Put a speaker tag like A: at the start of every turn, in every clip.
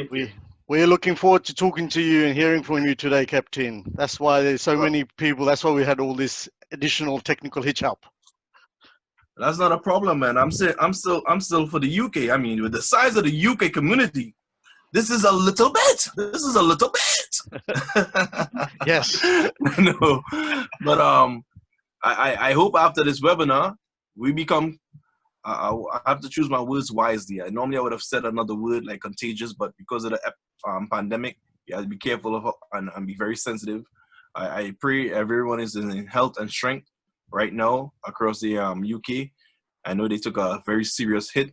A: Thank you.
B: We're looking forward to talking to you and hearing from you today, Captain. That's why there's so many people. That's why we had all this additional technical hitch up.
C: That's not a problem, man. I'm still for the UK. I mean, with the size of the UK community, this is a little bit.
B: Yes.
C: No, but I hope after this webinar we become. I have to choose my words wisely. Normally I would have said another word like contagious, but because of the pandemic, you have to be careful of and be very sensitive. I pray everyone is in health and strength right now across the UK. I know they took a very serious hit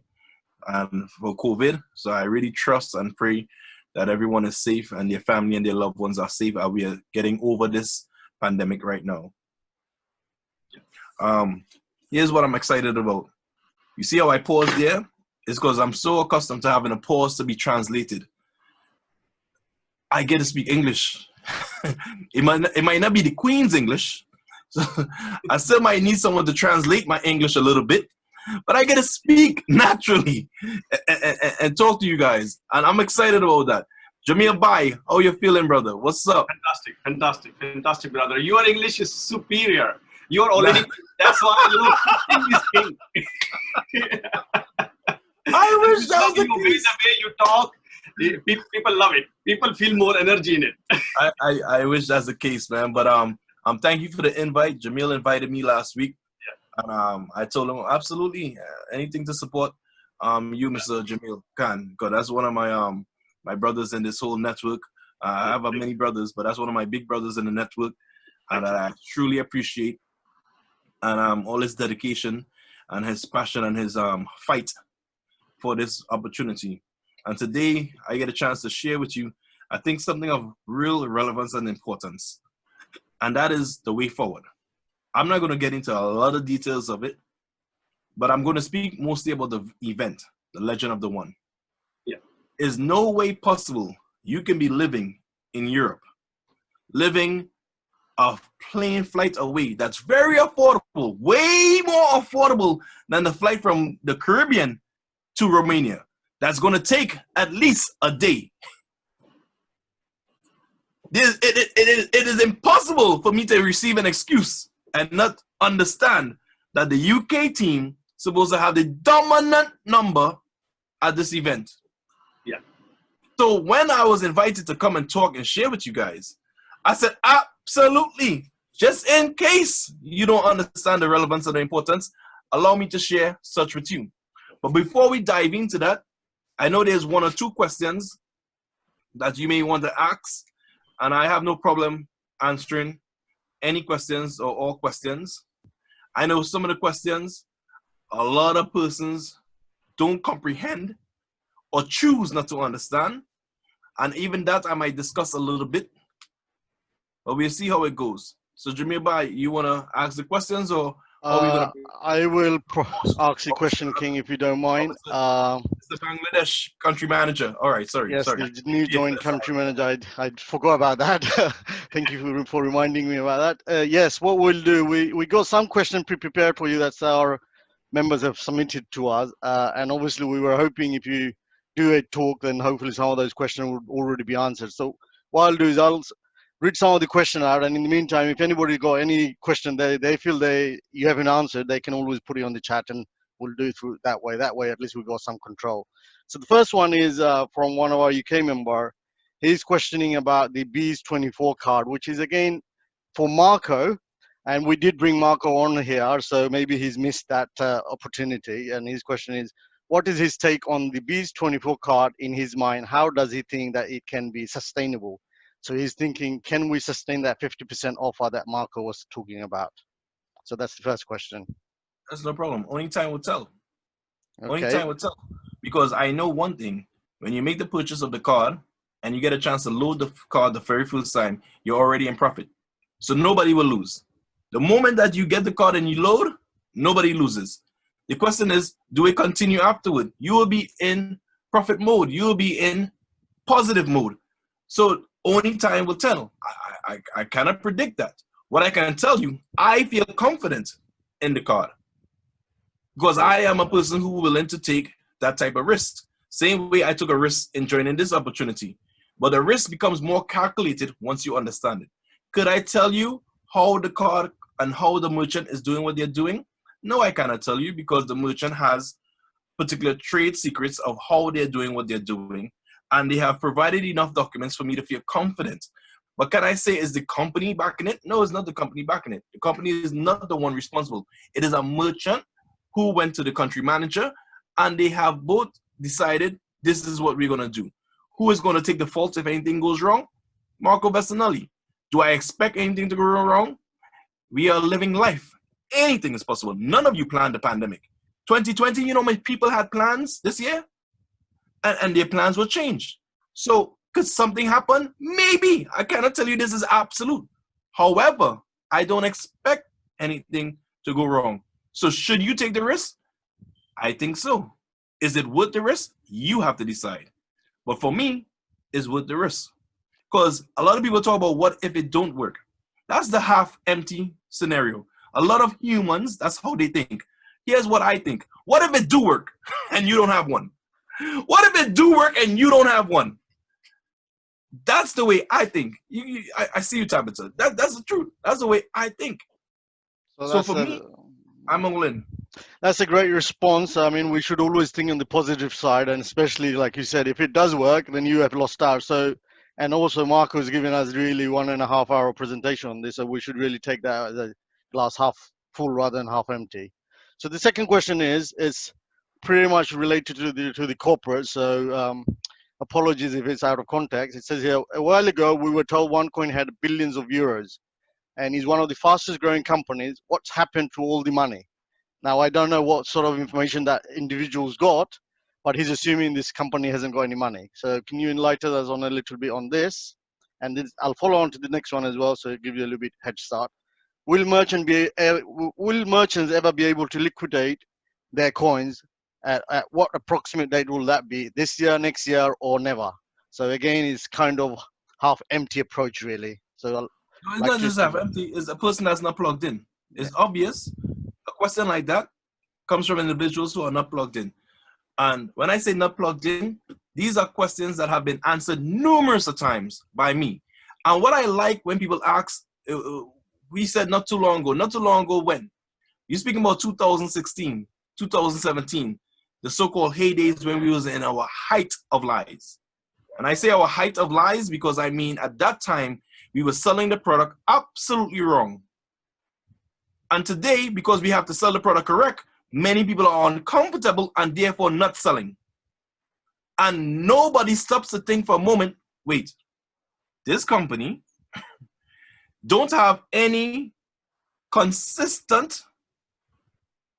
C: for COVID, so I really trust and pray that everyone is safe and their family and their loved ones are safe as we are getting over this pandemic right now. Here's what I'm excited about. You see how I paused there? It's because I'm so accustomed to having a pause to be translated. I get to speak English. It might not be the Queen's English. So I still might need someone to translate my English a little bit. But I get to speak naturally and talk to you guys. And I'm excited about that. Jamil Bai, how you feeling, brother? What's up?
A: Fantastic, brother. Your English is superior. You're already, that's why you're English king.
C: I wish that was the
A: case. The way you talk, people love it. People feel more energy in it.
C: I wish that's the case, man. But thank you for the invite. Jamil invited me last week. And I told him absolutely anything to support you, Mr. Jamil Khan, because that's one of my brothers in this whole network. I have many brothers, but that's one of my big brothers in the network, and I truly appreciate and all his dedication and his passion and his fight for this opportunity. And today I get a chance to share with you, I think, something of real relevance and importance, and that is the way forward. I'm not going to get into a lot of details of it, but I'm going to speak mostly about the event, the Legend of the One.
A: Yeah.
C: There's no way possible you can be living in Europe, living a plane flight away that's very affordable, way more affordable than the flight from the Caribbean to Romania. That's going to take at least a day. It is impossible for me to receive an excuse and not understand that the UK team supposed to have the dominant number at this event.
A: Yeah.
C: So when I was invited to come and talk and share with you guys, I said, absolutely. Just in case you don't understand the relevance and the importance, allow me to share such with you. But before we dive into that, I know there's one or two questions that you may want to ask, and I have no problem answering any questions or all questions. I know some of the questions, a lot of persons don't comprehend or choose not to understand. And even that I might discuss a little bit, but we'll see how it goes. So Jamil Bai, you want to ask the questions or are we gonna...
B: I will ask the question, King, if you don't mind.
C: It's the Bangladesh country manager. All right, sorry.
B: Yes, the new joined country manager. I forgot about that. Thank you for reminding me about that. Yes, what we'll do, we got some questions pre-prepared for you that our members have submitted to us. And obviously we were hoping if you do a talk, then hopefully some of those questions would already be answered. So what I'll do is I'll read some of the question out, and in the meantime, if anybody got any question they feel you haven't answered, they can always put it on the chat and we'll do it through that way. That way, at least we've got some control. So the first one is from one of our UK member. He's questioning about the Bees 24 card, which is again for Marco, and we did bring Marco on here, so maybe he's missed that opportunity. And his question is, what is his take on the Bees 24 card in his mind? How does he think that it can be sustainable? So he's thinking, can we sustain that 50% offer that Marco was talking about? So that's the first question.
C: That's no problem. Only time will tell.
B: Okay.
C: Only time will tell. Because I know one thing. When you make the purchase of the card and you get a chance to load the card the very first time, you're already in profit. So nobody will lose. The moment that you get the card and you load, nobody loses. The question is, do we continue afterward? You will be in profit mode. You will be in positive mode. So only time will tell. I cannot predict that. What I can tell you, I feel confident in the card because I am a person who is willing to take that type of risk. Same way I took a risk in joining this opportunity. But the risk becomes more calculated once you understand it. Could I tell you how the card and how the merchant is doing what they're doing? No, I cannot tell you because the merchant has particular trade secrets of how they're doing what they're doing. And they have provided enough documents for me to feel confident. But can I say, is the company backing it? No, it's not the company backing it. The company is not the one responsible. It is a merchant who went to the country manager, and they have both decided this is what we're going to do. Who is going to take the fault if anything goes wrong? Marco Vestinelli. Do I expect anything to go wrong? We are living life. Anything is possible. None of you planned the pandemic. 2020, you know, many people had plans this year, and their plans were changed. So could something happen? Maybe. I cannot tell you this is absolute. However, I don't expect anything to go wrong. So should you take the risk? I think so. Is it worth the risk? You have to decide. But for me, it's worth the risk. Because a lot of people talk about what if it don't work. That's the half-empty scenario. A lot of humans, that's how they think. Here's what I think. What if it do work and you don't have one? What if it do work and you don't have one? That's the way I think. I see you, Tabitha. That's the truth. That's the way I think. So for me, I'm all in.
B: That's a great response. I mean, we should always think on the positive side, and especially like you said, if it does work, then you have lost out. So, and also Marco has given us really 1.5 hour presentation on this, so we should really take that as a glass half full rather than half empty. So the second question is pretty much related to the corporate. So apologies if it's out of context. It says here, a while ago we were told OneCoin had billions of euros, and is one of the fastest growing companies. What's happened to all the money? Now, I don't know what sort of information that individual's got, but he's assuming this company hasn't got any money. So can you enlighten us on a little bit on this? And then I'll follow on to the next one as well, so give you a little bit head start. Will merchants ever be able to liquidate their coins? At what approximate date will that be? This year, next year, or never? So again, it's kind of half empty approach, really. So
C: it's not just half empty. It's a person that's not plugged in. It's obvious. A question like that comes from individuals who are not plugged in. And when I say not plugged in, these are questions that have been answered numerous of times by me. And what I like when people ask, we said not too long ago when? You're speaking about 2016, 2017, the so-called heydays when we was in our height of lies. And I say our height of lies because I mean at that time, we were selling the product absolutely wrong. And today, because we have to sell the product correct, many people are uncomfortable and therefore not selling. And nobody stops to think for a moment, wait, this company don't have any consistent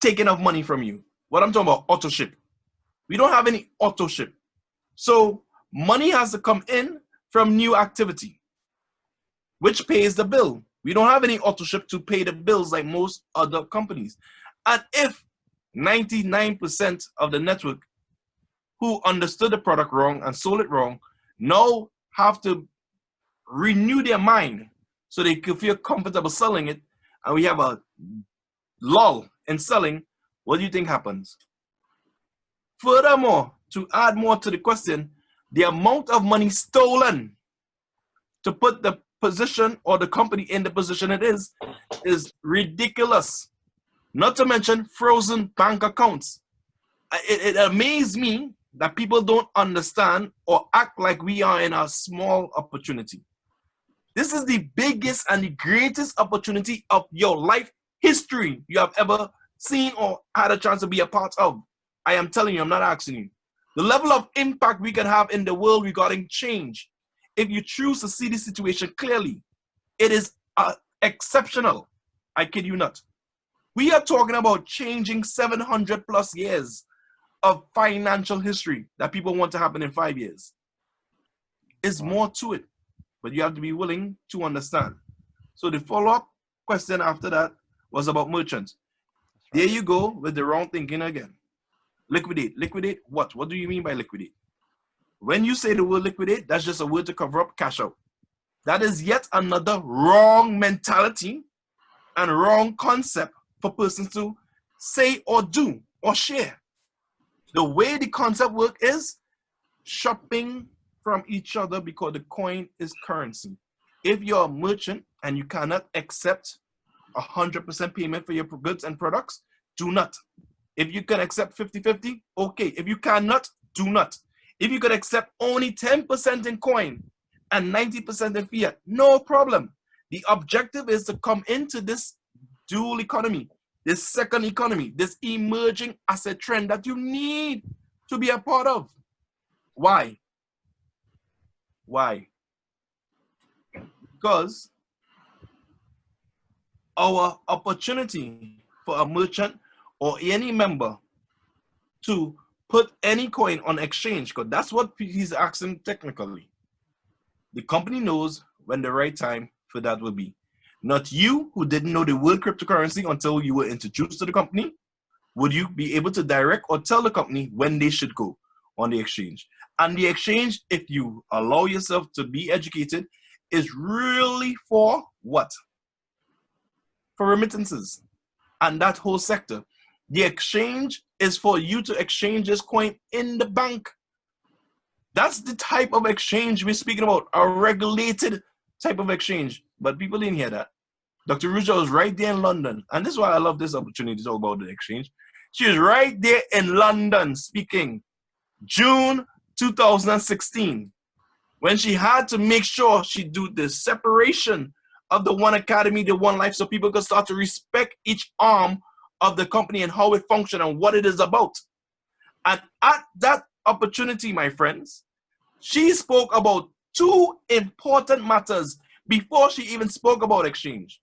C: taking of money from you. What I'm talking about, auto ship. We don't have any auto ship. So money has to come in from new activity, which pays the bill. We don't have any auto ship to pay the bills like most other companies. And if 99% of the network who understood the product wrong and sold it wrong now have to renew their mind so they can feel comfortable selling it, and we have a lull in selling, what do you think happens? Furthermore, to add more to the question, the amount of money stolen to put the position or the company in the position it is ridiculous. Not to mention frozen bank accounts. It amazes me that people don't understand or act like we are in a small opportunity. This is the biggest and the greatest opportunity of your life history you have ever seen or had a chance to be a part of. I am telling you, I'm not asking you. The level of impact we can have in the world regarding change, if you choose to see the situation clearly, it is exceptional. I kid you not. We are talking about changing 700 plus years of financial history that people want to happen in 5 years. It's more to it, but you have to be willing to understand. So the follow-up question after that was about merchants. There you go with the wrong thinking again. Liquidate. Liquidate what? What do you mean by liquidate? When you say the word liquidate, that's just a word to cover up cash out. That is yet another wrong mentality and wrong concept for persons to say or do or share. The way the concept works is shopping from each other because the coin is currency. If you're a merchant and you cannot accept 100% payment for your goods and products, do not. If you can accept 50-50, okay. If you cannot, do not. If you can accept only 10% in coin and 90% in fiat, no problem. The objective is to come into this dual economy, this second economy, this emerging asset trend that you need to be a part of. Why? Why? Because our opportunity for a merchant or any member to put any coin on exchange, because that's what he's asking technically. The company knows when the right time for that will be. Not you, who didn't know the word cryptocurrency until you were introduced to the company. Would you be able to direct or tell the company when they should go on the exchange? And the exchange, if you allow yourself to be educated, is really for what? For remittances and that whole sector. The exchange is for you to exchange this coin in the bank. That's the type of exchange we're speaking about, a regulated type of exchange. But people didn't hear that. Dr. Ruja was right there in London. And this is why I love this opportunity to talk about the exchange. She was right there in London speaking June 2016, when she had to make sure she do the separation of the one academy, the one life, so people could start to respect each arm of the company and how it functions and what it is about. And at that opportunity, my friends, she spoke about two important matters before she even spoke about exchange.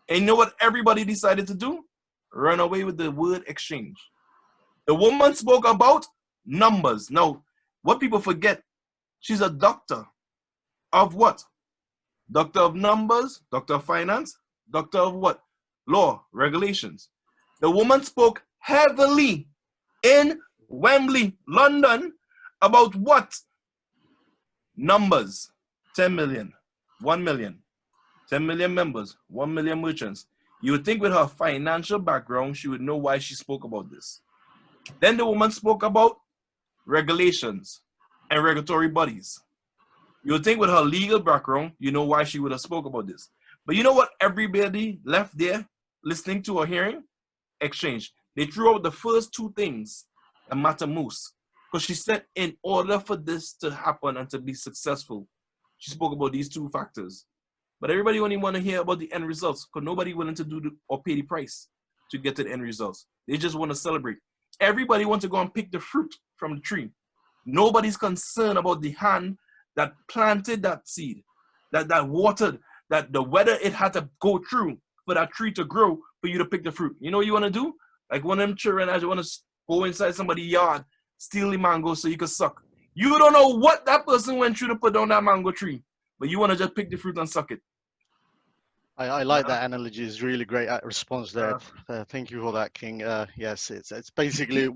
C: And you know what everybody decided to do? Run away with the word exchange. The woman spoke about numbers. Now, what people forget, she's a doctor of what? Doctor of numbers, doctor of finance, doctor of what? Law, regulations. The woman spoke heavily in Wembley, London, about what? Numbers. 10 million, 1 million, 10 million members, 1 million merchants. You would think with her financial background, she would know why she spoke about this. Then the woman spoke about regulations and regulatory bodies. You would think with her legal background, you know why she would have spoke about this. But you know what everybody left there listening to or hearing? Exchange. They threw out the first two things that matter most. Because she said in order for this to happen and to be successful, she spoke about these two factors. But everybody only want to hear about the end results because nobody willing to do or pay the price to get to the end results. They just want to celebrate. Everybody wants to go and pick the fruit from the tree. Nobody's concerned about the hand that planted that seed, that watered, that the weather it had to go through for that tree to grow for you to pick the fruit. You know what you want to do? Like one of them children, as you want to go inside somebody's yard, steal the mango so you can suck. You don't know what that person went through to put down that mango tree, but you want to just pick the fruit and suck it.
B: I like that analogy. It's really great response there. Thank you for that, King. Yes, it's basically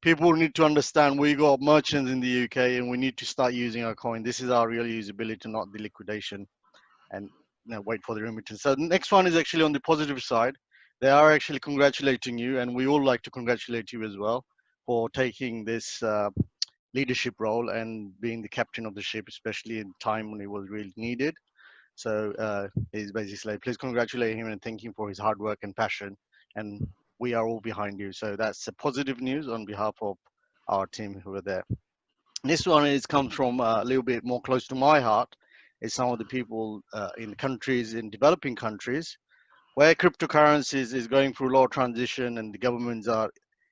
B: people need to understand we got merchants in the UK and we need to start using our coin. This is our real usability, not the liquidation, and wait for the remittance. So the next one is actually on the positive side. They are actually congratulating you, and we all like to congratulate you as well for taking this leadership role and being the captain of the ship, especially in time when it was really needed. So he's basically like, please congratulate him and thank him for his hard work and passion. And we are all behind you. So that's a positive news on behalf of our team who are there. This one is comes from a little bit more close to my heart. Is some of the people in countries, in developing countries, where cryptocurrencies is going through a lot of transition and the governments are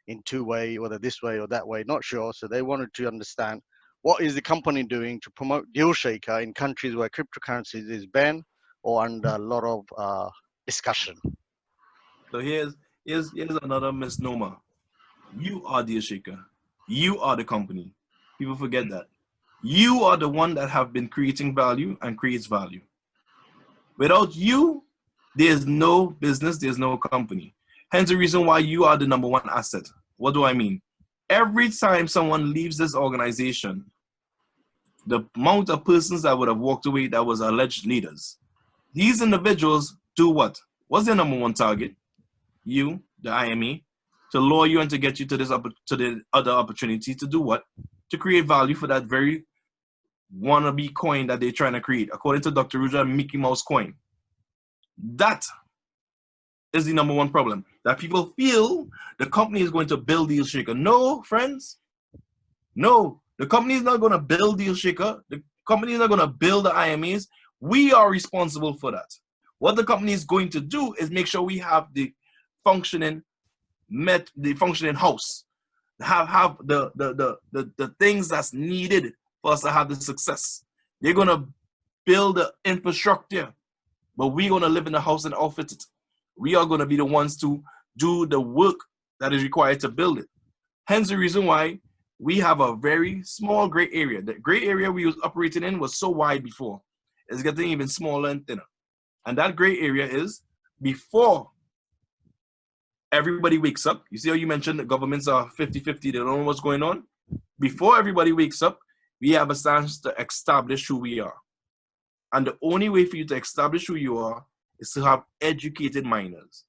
B: in two way, whether this way or that way, not sure. So they wanted to understand what is the company doing to promote deal shaker in countries where cryptocurrencies is banned or under a lot of discussion.
C: So here's another misnomer. You are deal shaker. You are the company. People forget that. You are the one that have been creating value and creates value. Without you, there's no business, there's no company. Hence the reason why you are the number one asset. What do I mean? Every time someone leaves this organization, the amount of persons that would have walked away that was alleged leaders, these individuals do what? What's their number one target? You, the IME, to lure you and to get you to this to the other opportunity to do what? to create value for that very wannabe coin that they're trying to create, according to Dr. Ruja, Mickey Mouse coin. That is the number one problem. That people feel the company is going to build Deal Shaker. No, friends. No, the company is not going to build Deal Shaker. The company is not going to build the IMAs. We are responsible for that. What the company is going to do is make sure we have the functioning house, have the things that's needed for us to have the success. They're going to build the infrastructure, but we're going to live in the house and outfit it. We are going to be the ones to do the work that is required to build it. Hence the reason why we have a very small gray area. The gray area we was operating in was so wide before. It's getting even smaller and thinner. And that gray area is before everybody wakes up. You see how you mentioned the governments are 50-50, they don't know what's going on? Before everybody wakes up, we have a chance to establish who we are. And the only way for you to establish who you are is to have educated miners.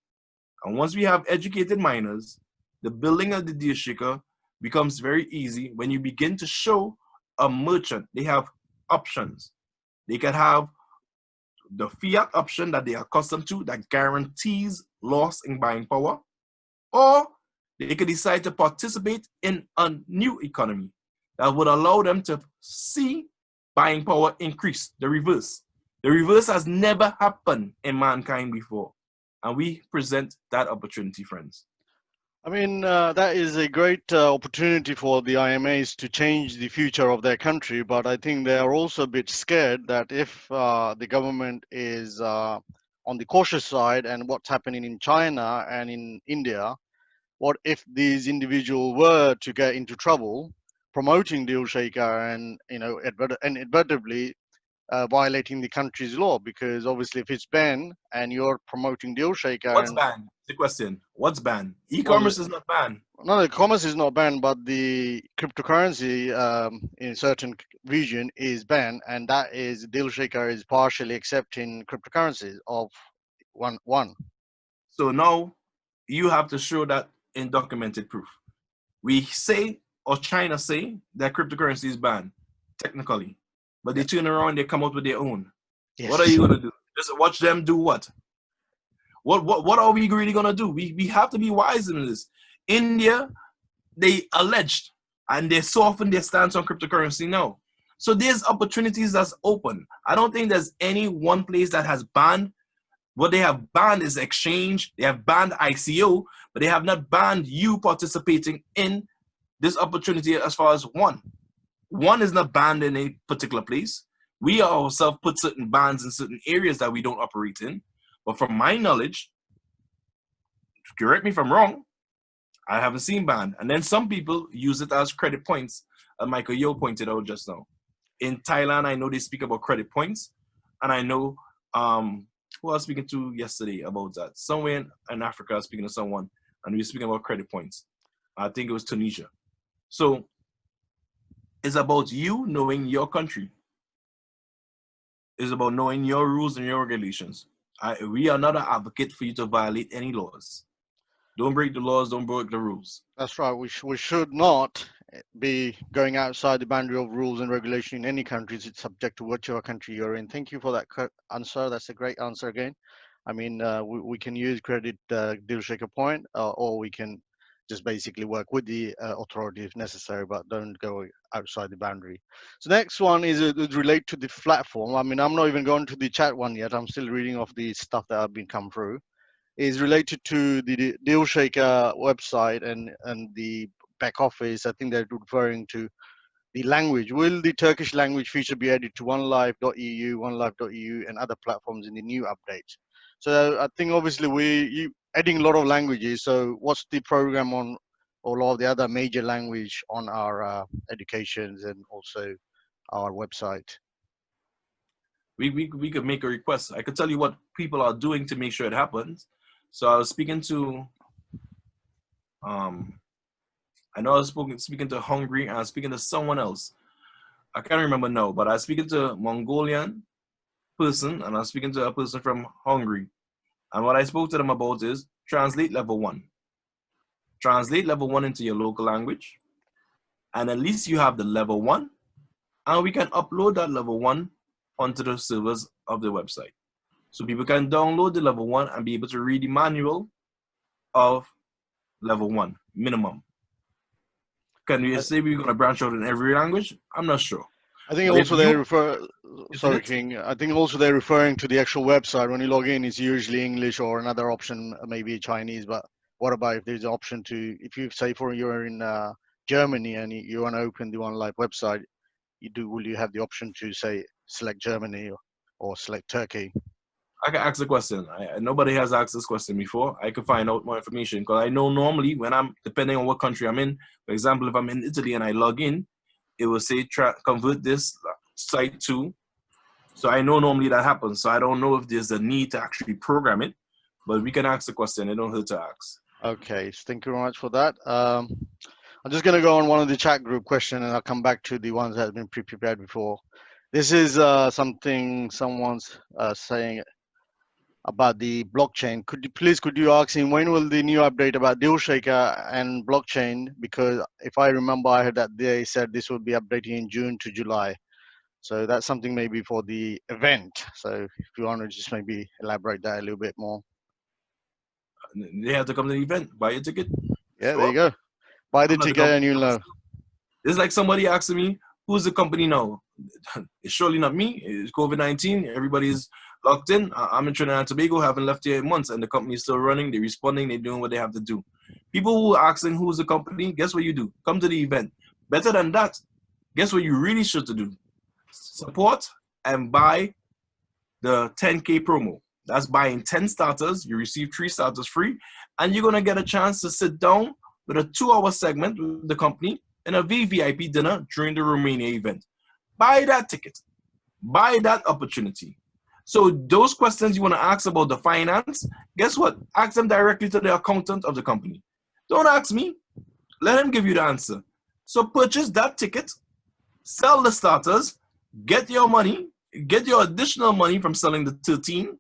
C: And once we have educated miners, the building of the Deal Shaker becomes very easy when you begin to show a merchant they have options. They can have the fiat option that they are accustomed to that guarantees loss in buying power, or they can decide to participate in a new economy that would allow them to see buying power increase, the reverse. The reverse has never happened in mankind before. And we present that opportunity, friends.
B: I mean, that is a great opportunity for the IMAs to change the future of their country, but I think they are also a bit scared that if the government is on the cautious side and what's happening in China and in India, what if these individuals were to get into trouble promoting Deal Shaker and, inadvertently violating the country's law? Because obviously if it's banned and you're promoting Deal Shaker,
C: What's
B: and
C: banned? The question. What's banned? E-commerce is not banned.
B: no, the commerce is not banned, but the cryptocurrency in certain region is banned, and that is Deal Shaker is partially accepting cryptocurrencies of one.
C: So now you have to show that in documented proof. We say, or China say, that cryptocurrency is banned, technically. But they turn around and they come out with their own.
B: Yes.
C: What are you going to do? Just watch them do what? What are we really going to do? We have to be wise in this. India, they alleged, and they softened their stance on cryptocurrency now. So there's opportunities that's open. I don't think there's any one place that has banned. What they have banned is exchange. They have banned ICO, but they have not banned you participating in this opportunity as far as one. One is not banned in a particular place. We ourselves put certain bans in certain areas that we don't operate in. But from my knowledge, correct me if I'm wrong, I haven't seen ban. And then some people use it as credit points, as Michael Yo pointed out just now. In Thailand, I know they speak about credit points. And I know who I was speaking to yesterday about that. Somewhere in Africa, I was speaking to someone, and we were speaking about credit points. I think it was Tunisia. So it's about you knowing your country. It's about knowing your rules and your regulations. We are not an advocate for you to violate any laws. Don't break the laws, don't break the rules.
B: That's right. We should not be going outside the boundary of rules and regulation in any countries. It's subject to whichever country you're in. Thank you for that answer. That's a great answer again. I mean, we can use credit Deal Shaker point, or we can just basically work with the authority if necessary, but don't go outside the boundary. So next one is relate to the platform. I mean, I'm not even going to the chat one yet. I'm still reading off the stuff that have been come through. Is related to the Deal Shaker website and the back office. I think they're referring to the language. Will the Turkish language feature be added to onelife.eu, onelife.eu, and other platforms in the new updates? So I think obviously you adding a lot of languages. So what's the program on all of the other major language on our educations and also our website?
C: We could make a request. I could tell you what people are doing to make sure it happens. So I was speaking to, I know I was speaking to Hungary, and I was speaking to someone else. I can't remember now, but I was speaking to a Mongolian person, and I was speaking to a person from Hungary. And what I spoke to them about is translate level 1. Translate level 1 into your local language, and at least you have the level 1, and we can upload that level 1 onto the servers of the website. So people can download the level 1 and be able to read the manual of level 1 minimum. Can we say we're going to branch out in every language? I'm not sure.
B: I think
C: But
B: also
C: if
B: they
C: you-
B: refer. Sorry,
C: it?
B: King. I think also they're referring to the actual website. When you log in, it's usually English or another option, maybe Chinese. But what about if there's an option to, if you say for you're in Germany and you want to open the one live website, will you have the option to say select Germany or select Turkey?
C: I can ask the question. Nobody has asked this question before. I can find out more information because I know normally when I'm, depending on what country I'm in, for example, if I'm in Italy and I log in, it will say convert this site to. So I know normally that happens. So I don't know if there's a need to actually program it, but we can ask the question. It don't hurt to ask.
B: Okay, so thank you very much for that. I'm just going to go on one of the chat group question and I'll come back to the ones that have been pre-prepared before. This is something someone's saying about the blockchain. Could you ask him when will the new update about deal shaker and blockchain? Because if I remember, I heard that they said this will be updating in June to July. So that's something maybe for the event. So if you want to just maybe elaborate that a little bit more.
C: They have to come to the event, buy a ticket.
B: Yeah,
C: Show
B: there you go. Buy the
C: I'm not the
B: ticket and
C: company.
B: you'll know.
C: It's like somebody asking me, who's the company now? It's surely not me. It's COVID-19. Everybody's locked in. I'm in Trinidad and Tobago, haven't left here in months, and the company's still running. They're responding. They're doing what they have to do. People who are asking who's the company, guess what you do? Come to the event. Better than that, guess what you really should do? Support and buy the 10K promo. That's buying 10 starters. You receive 3 starters free, and you're going to get a chance to sit down with a 2-hour segment with the company in a VVIP dinner during the Romania event. Buy that ticket. Buy that opportunity. So those questions you want to ask about the finance, guess what? Ask them directly to the accountant of the company. Don't ask me. Let him give you the answer. So purchase that ticket, sell the starters, get your money, get your additional money from selling the 13,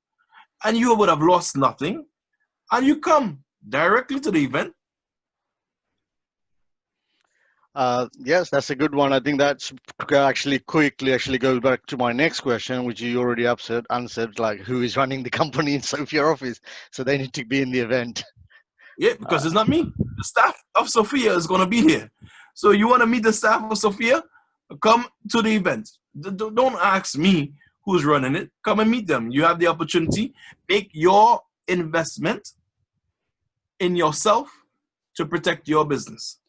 C: and you would have lost nothing. And you come directly to the event.
B: Yes, that's a good one. I think that's actually quickly goes back to my next question, which you already answered, like who is running the company in Sofia office. So they need to be in the event.
C: Yeah, because it's not me. The staff of Sofia is going to be here. So you want to meet the staff of Sofia? Come to the event. Don't ask me who's running it. Come and meet them. You have the opportunity. Make your investment in yourself to protect your business.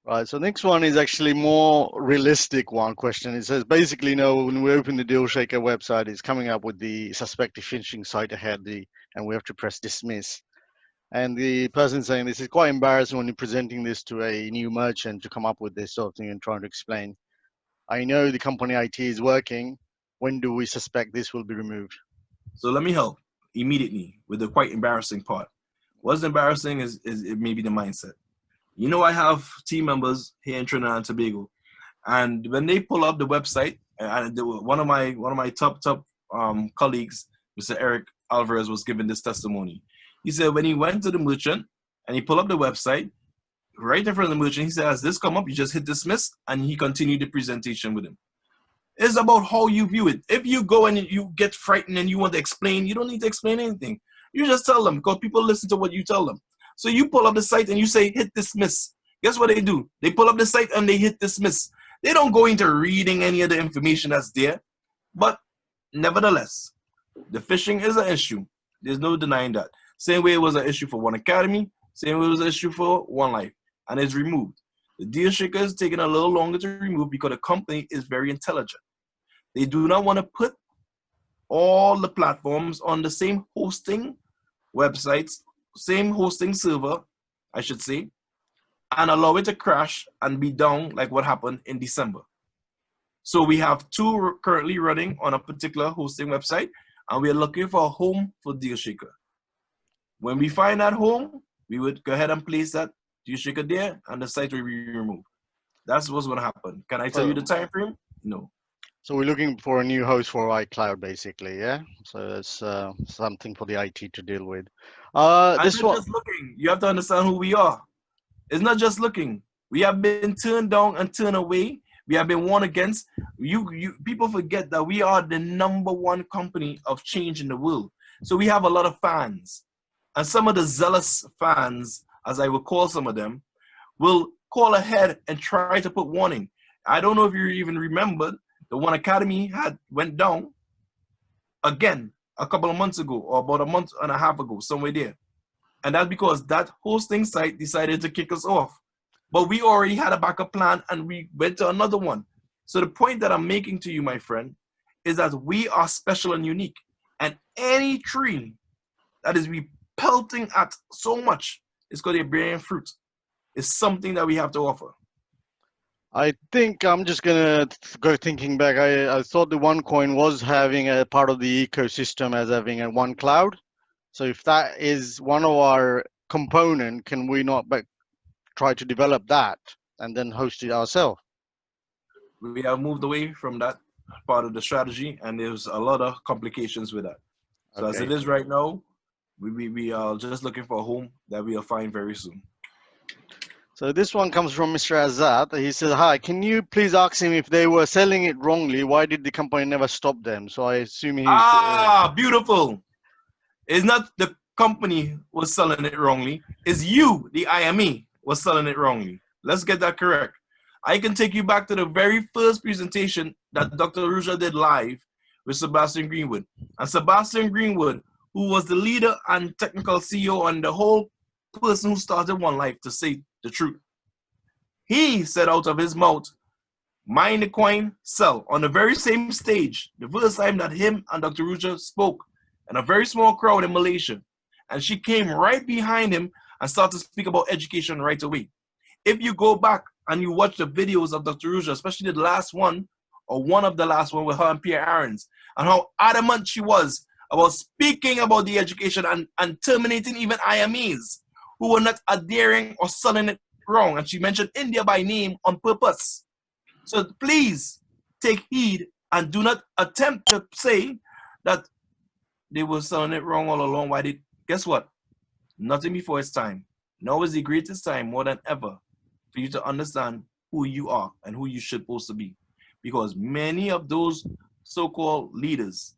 B: Right. So next one is actually more realistic one question. It says basically, when we open the Deal Shaker website, it's coming up with the suspected phishing site ahead, and we have to press dismiss. And the person saying this is quite embarrassing when you're presenting this to a new merchant to come up with this sort of thing and trying to explain. I know the company IT is working. When do we suspect this will be removed?
C: So let me help immediately with the quite embarrassing part. What's embarrassing is it maybe the mindset. You know, I have team members here in Trinidad and Tobago, and when they pull up the website, and one of my top colleagues, Mr. Eric Alvarez, was giving this testimony. He said when he went to the merchant and he pulled up the website, right in front of the merchant, he said, as this come up, you just hit dismiss, and he continued the presentation with him. It's about how you view it. If you go and you get frightened and you want to explain, you don't need to explain anything. You just tell them, because people listen to what you tell them. So you pull up the site and you say, hit dismiss. Guess what they do? They pull up the site and they hit dismiss. They don't go into reading any of the information that's there. But nevertheless, the phishing is an issue. There's no denying that. Same way it was an issue for One Academy, same way it was an issue for One Life, and it's removed. The Deal Shaker is taking a little longer to remove because the company is very intelligent. They do not want to put all the platforms on the same hosting websites, same hosting server, I should say, and allow it to crash and be down like what happened in December. So we have 2 currently running on a particular hosting website, and we are looking for a home for Deal Shaker. When we find that home, we would go ahead and place that Deal Shaker there, and the site will be removed. That's what's going to happen. Can I tell you the time frame? No.
B: So we're looking for a new host for iCloud, basically, yeah? So it's something for the IT to deal with.
C: Just looking. You have to understand who we are. It's not just looking. We have been turned down and turned away. We have been warned against. You people forget that we are the #1 company of change in the world. So we have a lot of fans. And some of the zealous fans, as I will call some of them, will call ahead and try to put warning. I don't know if you even remember, the One Academy went down again a couple of months ago, or about a month and a half ago, somewhere there. And that's because that hosting site decided to kick us off. But we already had a backup plan and we went to another one. So the point that I'm making to you, my friend, is that we are special and unique. And any tree that is pelting at so much is because they're bearing fruit. It's something that we have to offer.
B: I think I'm just gonna go thinking back. I thought the OneCoin was having a part of the ecosystem as having a one cloud. So if that is one of our component, can we not try to develop that and then host it ourselves?
C: We have moved away from that part of the strategy, and there's a lot of complications with that. So as it is right now, we are just looking for a home that we'll find very soon.
B: So this one comes from Mr. Azad. He says, hi, can you please ask him if they were selling it wrongly, why did the company never stop them? So I assume he's...
C: Beautiful. It's not the company was selling it wrongly. It's you, the IME, was selling it wrongly. Let's get that correct. I can take you back to the very first presentation that Dr. Ruja did live with Sebastian Greenwood. And Sebastian Greenwood, who was the leader and technical CEO and the whole person who started One Life, to say the truth. He said out of his mouth, mind the coin, sell, on the very same stage, the first time that him and Dr. Ruja spoke in a very small crowd in Malaysia. And she came right behind him and started to speak about education right away. If you go back and you watch the videos of Dr. Ruja, especially the last one, or one of the last one with her and Pierre Aarons, and how adamant she was about speaking about the education and terminating even IMEs who were not adhering or selling it wrong. And she mentioned India by name on purpose. So please take heed and do not attempt to say that they were selling it wrong all along. Why did? Guess what? Nothing before its time. Now is the greatest time more than ever for you to understand who you are and who you should supposed to be. Because many of those so-called leaders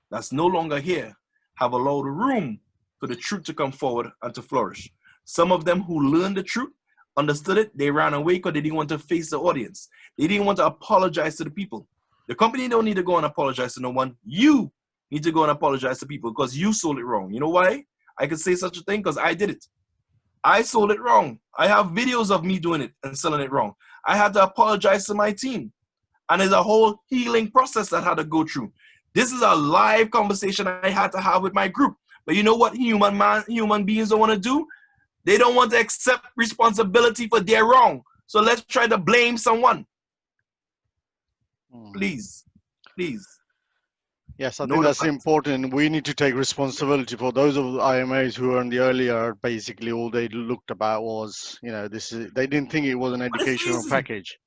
C: that's no longer here have allowed room for the truth to come forward and to flourish. Some of them who learned the truth, understood it, they ran away because they didn't want to face the audience. They didn't want to apologize to the people. The company don't need to go and apologize to no one. You need to go and apologize to people because you sold it wrong. You know why? I can say such a thing because I did it. I sold it wrong. I have videos of me doing it and selling it wrong. I had to apologize to my team. And there's a whole healing process that I had to go through. This is a live conversation I had to have with my group. But you know what human beings don't want to do? They don't want to accept responsibility for their wrong. So let's try to blame someone. Please, please.
B: Yes, I think that's important. We need to take responsibility for those of the IMAs who were in the earlier. Basically, all they looked about was, they didn't think it was an educational package.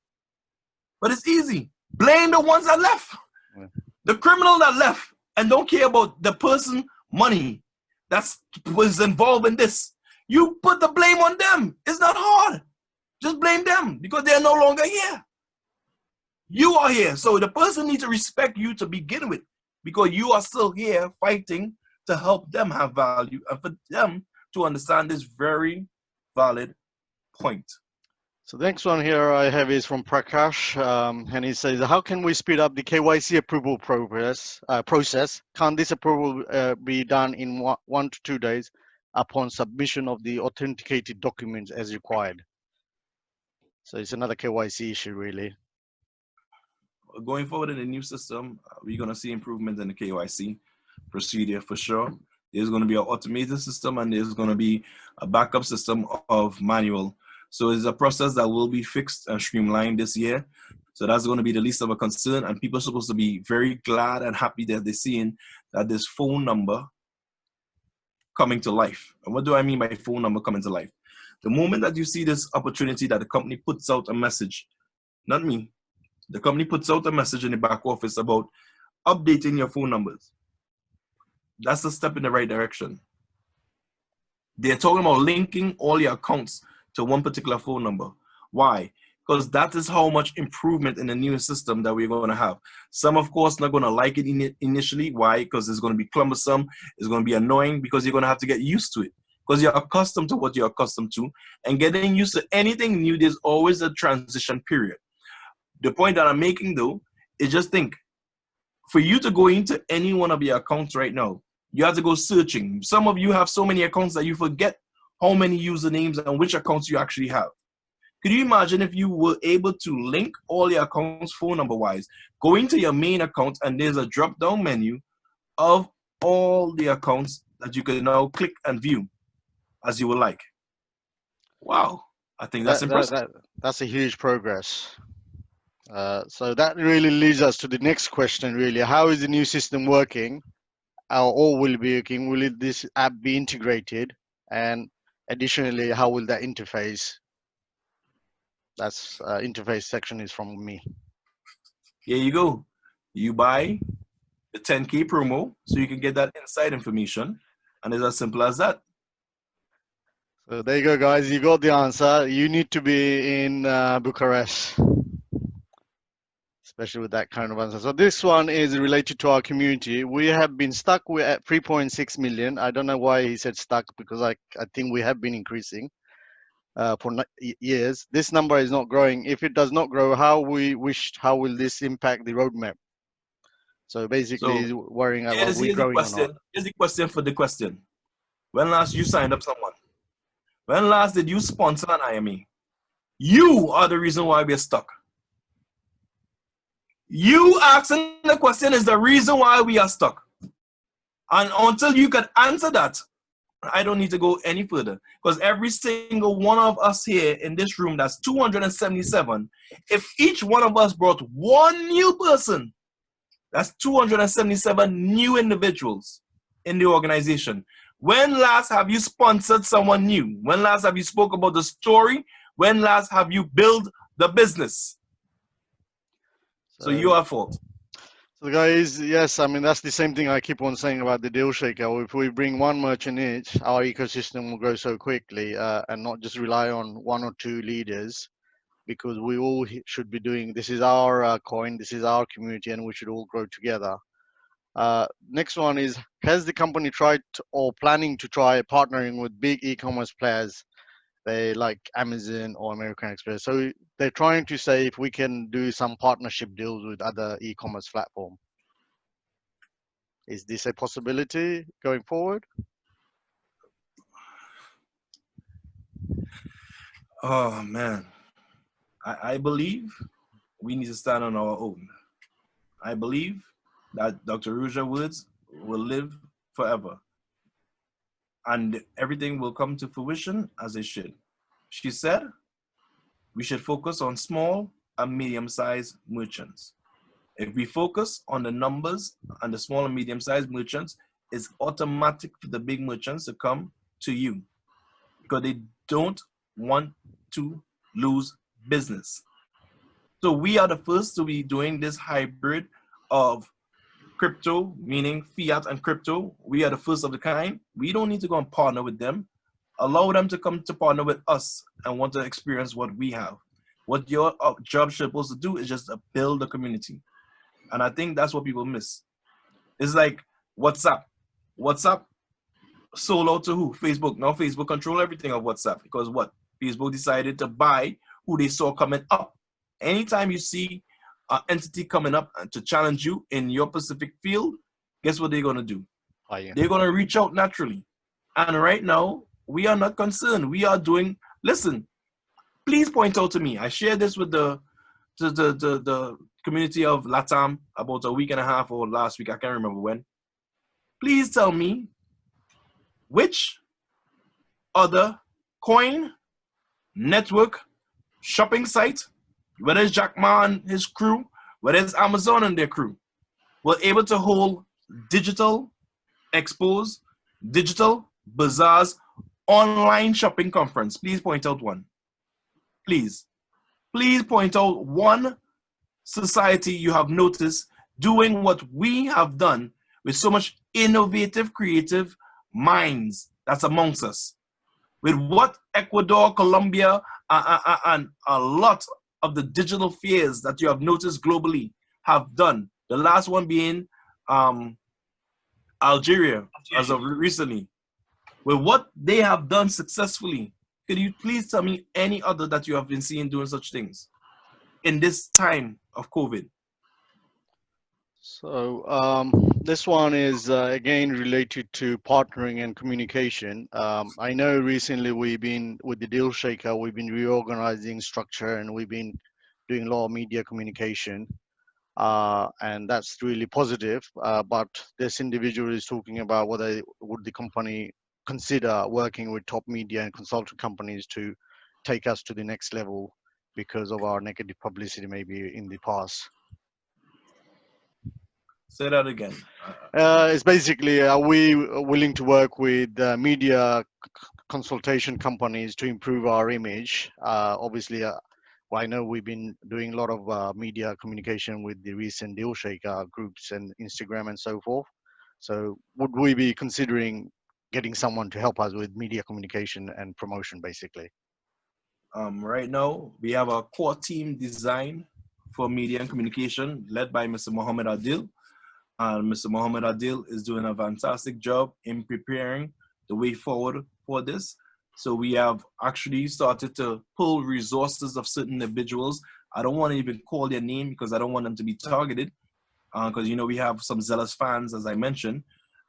C: But it's easy. Blame the ones that left. Yeah. The criminal that left and don't care about the person, money that was involved in this. You put the blame on them. It's not hard. Just blame them because they're no longer here. You are here. So the person needs to respect you to begin with because you are still here fighting to help them have value and for them to understand this very valid point.
B: So the next one here I have is from Prakash, and he says, how can we speed up the KYC approval process? Can't this approval be done in 1 to 2 days upon submission of the authenticated documents as required? So it's another KYC issue, really.
C: Going forward in the new system, we're going to see improvement in the KYC procedure for sure. There's going to be an automated system and there's going to be a backup system of manual. So it's a process that will be fixed and streamlined this year. So that's going to be the least of a concern. And people are supposed to be very glad and happy that they're seeing that this phone number coming to life. And what do I mean by phone number coming to life? The moment that you see this opportunity that the company puts out a message, not me, the company puts out a message in the back office about updating your phone numbers. That's a step in the right direction. They're talking about linking all your accounts to one particular phone number. Why? Because that is how much improvement in the new system that we're going to have. Some, of course, not going to like it initially. Why? Because it's going to be cumbersome. It's going to be annoying because you're going to have to get used to it because you're accustomed to what you're accustomed to. And getting used to anything new, there's always a transition period. The point that I'm making, though, is just think, for you to go into any one of your accounts right now, you have to go searching. Some of you have so many accounts that you forget how many usernames and which accounts you actually have. Could you imagine if you were able to link all your accounts phone number wise, go into your main account and there's a drop down menu of all the accounts that you can now click and view as you would like. Wow, I think that's impressive.
B: That's a huge progress. So that really leads us to the next question, really. How is the new system working? Or will it be working? Will this app be integrated? And additionally, how will that interface? That's interface section is from me.
C: Here you go. You buy the 10K promo so you can get that inside information. And it's as simple as that.
B: So there you go, guys. You got the answer. You need to be in Bucharest, especially with that kind of answer. So this one is related to our community. We have been stuck. We're at 3.6 million. I don't know why he said stuck, because I think we have been increasing for years. This number is not growing. If it does not grow, how will this impact the roadmap? So basically, he's worrying about we growing or not.
C: Here's the question for the question. When last you signed up someone? When last did you sponsor an IME? You are the reason why we're stuck. You asking the question is the reason why we are stuck. And until you can answer that, I don't need to go any further. Because every single one of us here in this room, that's 277, if each one of us brought one new person, that's 277 new individuals in the organization. When last have you sponsored someone new? When last have you spoke about the story? When last have you built the business? So you are at fault.
B: So guys, yes, I mean, that's the same thing I keep on saying about the deal shaker. If we bring one merchant each, our ecosystem will grow so quickly and not just rely on one or two leaders, because we all should be doing, this is our coin, this is our community, and we should all grow together. Next one is, has the company tried or planning to try partnering with big e-commerce players? They like Amazon or American Express. So they're trying to say if we can do some partnership deals with other e-commerce platform. Is this a possibility going forward?
C: Oh man, I believe we need to stand on our own. I believe that Dr. Ruja Woods will live forever. And everything will come to fruition as it should. She said we should focus on small and medium-sized merchants. If we focus on the numbers and the small and medium-sized merchants, it's automatic for the big merchants to come to you because they don't want to lose business. So we are the first to be doing this hybrid of crypto, meaning fiat and crypto. We are the first of the kind. We don't need to go and partner with them. Allow them to come to partner with us and want to experience what we have. What your job is supposed to do is just to build a community. And I think that's what people miss. It's like WhatsApp. WhatsApp sold out to who? Facebook. Now Facebook control everything of WhatsApp because what? Facebook decided to buy who they saw coming up. Anytime you see an entity coming up to challenge you in your specific field, guess what they're going to do? They're going to reach out naturally. And right now, we are not concerned. We are doing, listen, please point out to me. I shared this with the community of LATAM about a week and a half or last week. I can't remember when. Please tell me which other coin, network, shopping site, whether it's Jack Ma and his crew, whether it's Amazon and their crew, were able to hold digital expos, digital bazaars, online shopping conference. Please point out one. Please point out one society you have noticed doing what we have done with so much innovative, creative minds that's amongst us. With what Ecuador, Colombia, and a lot of the digital fairs that you have noticed globally have done. The last one being Algeria, as of recently. With what they have done successfully, could you please tell me any other that you have been seeing doing such things in this time of COVID?
B: So this one is again related to partnering and communication. I know recently we've been with the Deal Shaker, we've been reorganizing structure and we've been doing a lot of media communication, and that's really positive. But this individual is talking about whether would the company consider working with top media and consultant companies to take us to the next level because of our negative publicity maybe in the past.
C: Say that again.
B: It's basically, are we willing to work with media consultation companies to improve our image? Obviously, well, I know we've been doing a lot of media communication with the recent Deal Shaker groups and Instagram and so forth. So would we be considering getting someone to help us with media communication and promotion, basically?
C: Right now, we have a core team design for media and communication led by Mr. Mohammed Adil. Mr. Mohammed Adil is doing a fantastic job in preparing the way forward for this. So we have actually started to pull resources of certain individuals. I don't want to even call their name because I don't want them to be targeted. Because, you know, we have some zealous fans, as I mentioned.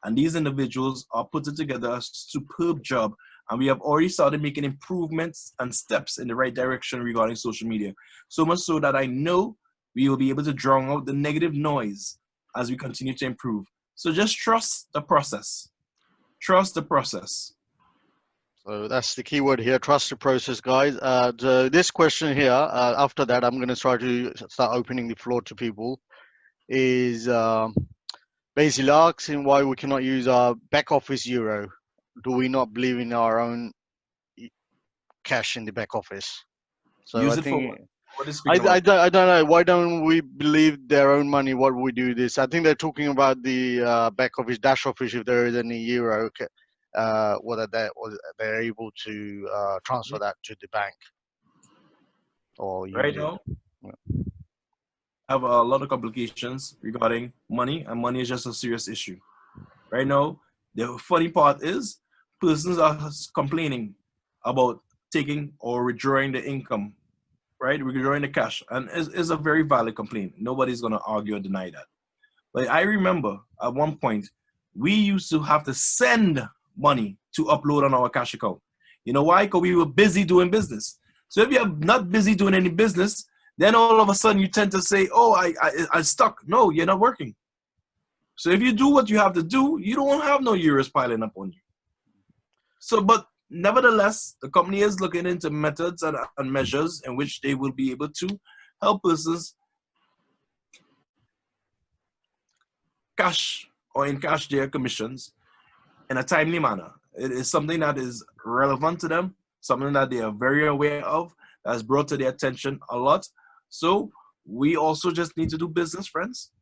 C: And these individuals are putting together a superb job. And we have already started making improvements and steps in the right direction regarding social media. So much so that I know we will be able to drown out the negative noise as we continue to improve. So just trust the process. Trust the process.
B: So that's the key word here, trust the process, guys. So this question here, after that, I'm going to try to start opening the floor to people, is basically asking why we cannot use our back office euro. Do we not believe in our own cash in the back office? So
C: Use
B: I
C: it for
B: think
C: what? What is
B: I
C: speaking about?
B: don't know. Why don't we believe their own money? What we do this? I think they're talking about the back office, dash office. If there is any euro, whether they're able to transfer that to the bank or
C: Right
B: use it.
C: now, I have a lot of complications regarding money, and money is just a serious issue. Right now, the funny part is persons are complaining about taking or withdrawing the income, right? Withdrawing the cash. And it's a very valid complaint. Nobody's going to argue or deny that. But I remember at one point, we used to have to send money to upload on our cash account. You know why? Because we were busy doing business. So if you're not busy doing any business, then all of a sudden you tend to say, oh, I'm stuck. No, you're not working. So if you do what you have to do, you don't have no euros piling up on you. So, but nevertheless, the company is looking into methods and measures in which they will be able to help persons cash or encash their commissions in a timely manner. It is something that is relevant to them, something that they are very aware of, that's brought to their attention a lot. So we also just need to do business, friends.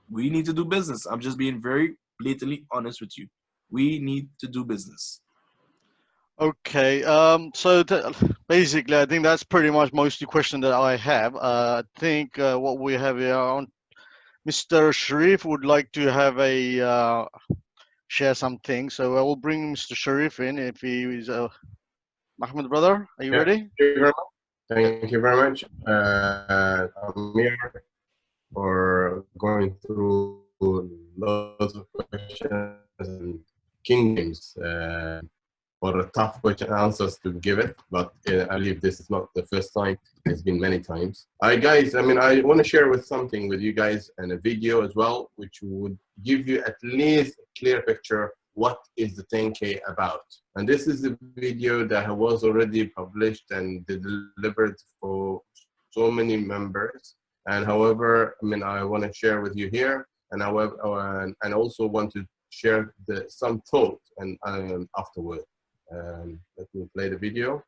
C: We need to do business. I'm just being very blatantly honest with you. We need to do business.
B: Okay. So basically, I think that's pretty much most of the question that I have. I think what we have here on Mr. Sharif would like to have a share something. So I will bring Mr. Sharif in if he is. Mahmoud, brother, are you ready?
D: Thank you very much. I'm here for going through lots of questions and King Jayms for a tough question answers to give it, but I believe this is not the first time. It's been many times. Guys, I want to share something with you guys and a video as well, which would give you at least a clear picture what is the 10K about. And this is a video that was already published and delivered for so many members. And however, I want to share with you here, and and also want to share some thoughts and afterward. Let me play the video.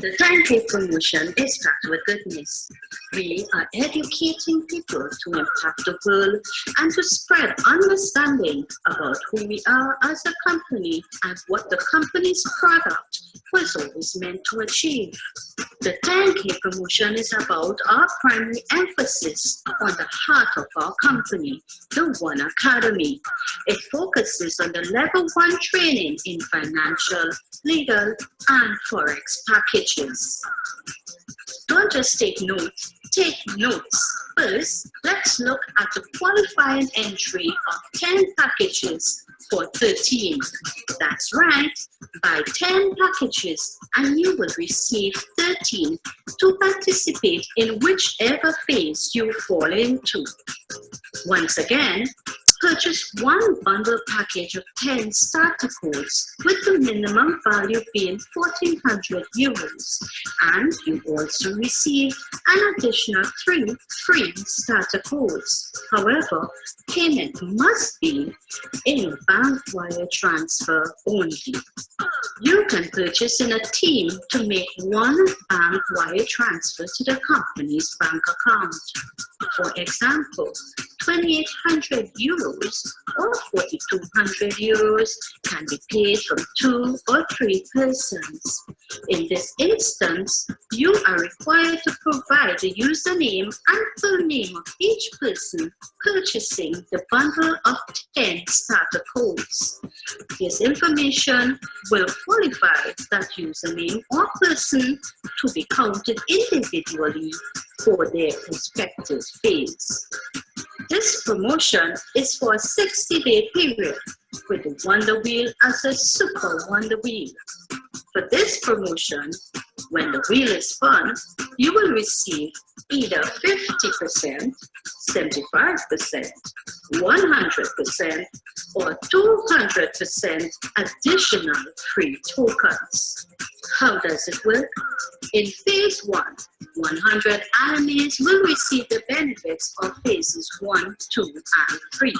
E: The 10K promotion is packed with goodness. We are educating people to impact the world and to spread understanding about who we are as a company and what the company's product was always meant to achieve. The 10K promotion is about our primary emphasis on the heart of our company, the One Academy. It focuses on the level 1 training in financial, legal, and forex packages. Don't just take notes, take notes. First, let's look at the qualifying entry of 10 packages for 13. That's right, buy 10 packages and you will receive 13 to participate in whichever phase you fall into. Once again, purchase one bundle package of 10 starter codes with the minimum value being €1,400, and you also receive an additional 3 free starter codes. However, payment must be in bank wire transfer only. You can purchase in a team to make one bank wire transfer to the company's bank account. For example, €2,800 or €4,200 can be paid from 2 or 3 persons. In this instance, you are required to provide the username and full name of each person purchasing the bundle of 10 starter codes. This information will qualify that username or person to be counted individually for their respective phase. This promotion is for a 60-day period with the Wonder Wheel as a super Wonder Wheel. For this promotion, when the wheel is spun, you will receive either 50%, 75%, 100%, or 200% additional free tokens. How does it work? In phase 1, 100 animes will receive the benefits of phases 1, 2, and 3.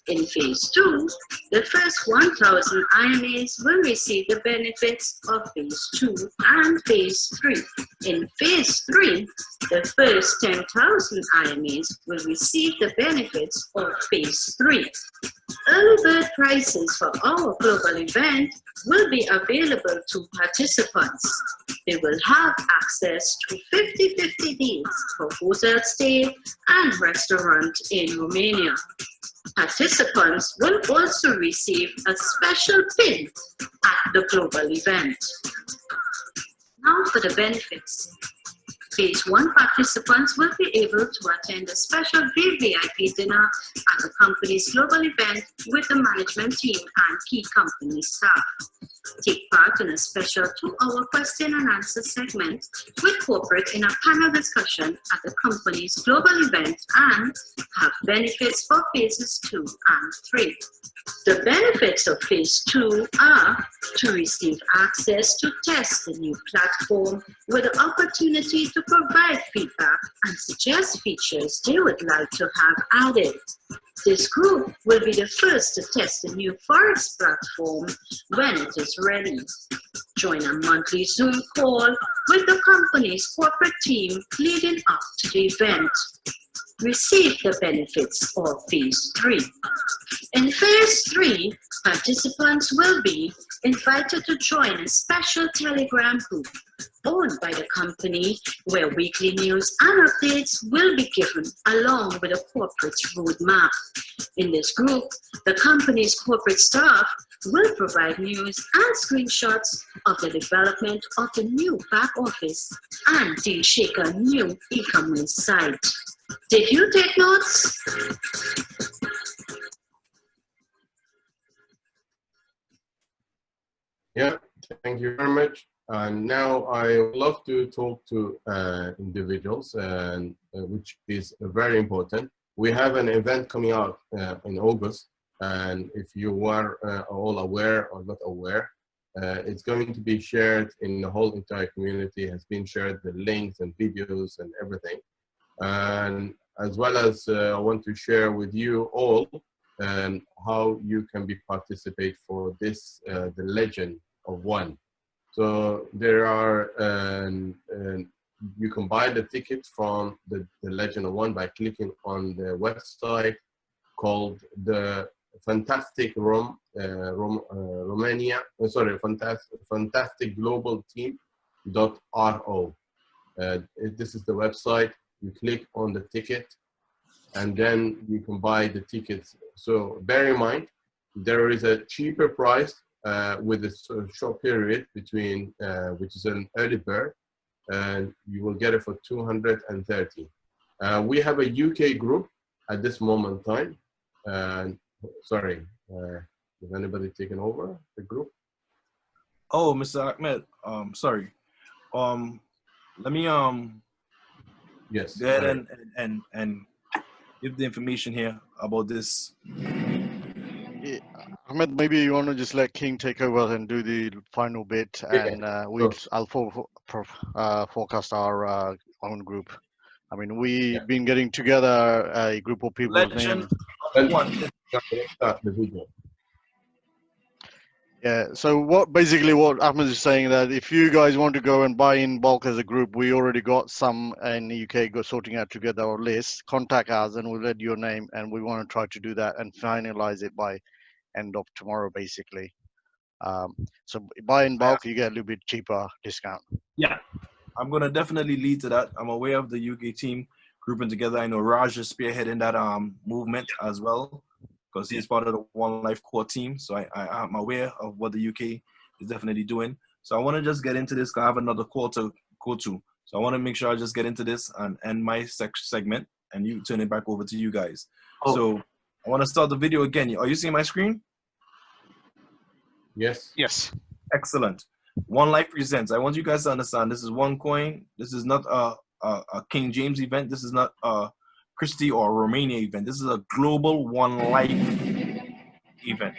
E: In phase 2, the first 1,000 IMAs will receive the benefits of phase 2 and phase 3. In phase 3, the first 10,000 IMAs will receive the benefits of phase 3. Early bird prices for our global event will be available to participants. They will have access to 50-50 deals for hotel stay and restaurant in Romania. Participants will also receive a special pin at the global event. Now for the benefits. Phase 1 participants will be able to attend a special VVIP dinner at the company's global event with the management team and key company staff. Take part in a special 2-hour question and answer segment with corporate in a panel discussion at the company's global event and have benefits for phases 2 and 3. The benefits of phase 2 are to receive access to test the new platform with the opportunity to provide feedback and suggest features they would like to have added. This group will be the first to test the new Forex platform when it is ready. Join a monthly Zoom call with the company's corporate team leading up to the event. Receive the benefits of phase 3. In phase 3, participants will be invited to join a special Telegram group owned by the company where weekly news and updates will be given along with a corporate roadmap. In this group, the company's corporate staff will provide news and screenshots of the development of the new back office and Deal Shaker new e-commerce site. Did you take notes?
D: Yeah, thank you very much. And now I would love to talk to individuals, and which is very important. We have an event coming out in August, and if you are all aware or not aware, it's going to be shared in the whole entire community. Has been shared, the links and videos and everything. And as well as I want to share with you all how you can be participate for this, the Legend of One. So there are you can buy the ticket from the Legend of One by clicking on the website called the Fantastic Romania. Sorry, Fantastic Global Team.ro. This is the website. You click on the ticket, and then you can buy the tickets. So bear in mind, there is a cheaper price with a short period between, which is an early bird, and you will get it for 230. We have a UK group at this moment in time. Sorry, is anybody taking over the group?
C: Oh, Mr. Ahmed, sorry. Let me
D: Yes.
C: go ahead and give the information here about this.
B: Yeah, Ahmed, maybe you want to just let King take over and do the final bit, and I'll forecast our own group. I mean, we've been getting together a group of people
C: Legend
B: named.
C: of One.
D: Let's start the video.
B: Yeah, so what Ahmed is saying, that if you guys want to go and buy in bulk as a group, we already got some in the UK sorting out together our list. Contact us and we'll let your name, and we want to try to do that and finalize it by end of tomorrow, basically. So buy in bulk, you get a little bit cheaper discount.
A: Yeah.
C: I'm gonna definitely lead to that. I'm aware of the UK team grouping together. I know Raj is spearheading that movement as well, because he's part of the One Life core team. So I'm aware of what the UK is definitely doing. So I want to just get into this, because I have another call to go to. So I want to make sure I just get into this and end my segment, and you turn it back over to you guys.
A: Oh.
C: So I want to start the video again. Are you seeing my screen?
D: Yes.
B: Yes.
C: Excellent. One Life presents. I want you guys to understand, this is OneCoin. This is not a King Jayms event. This is not a Christie or Romania event. This is a global One Life event.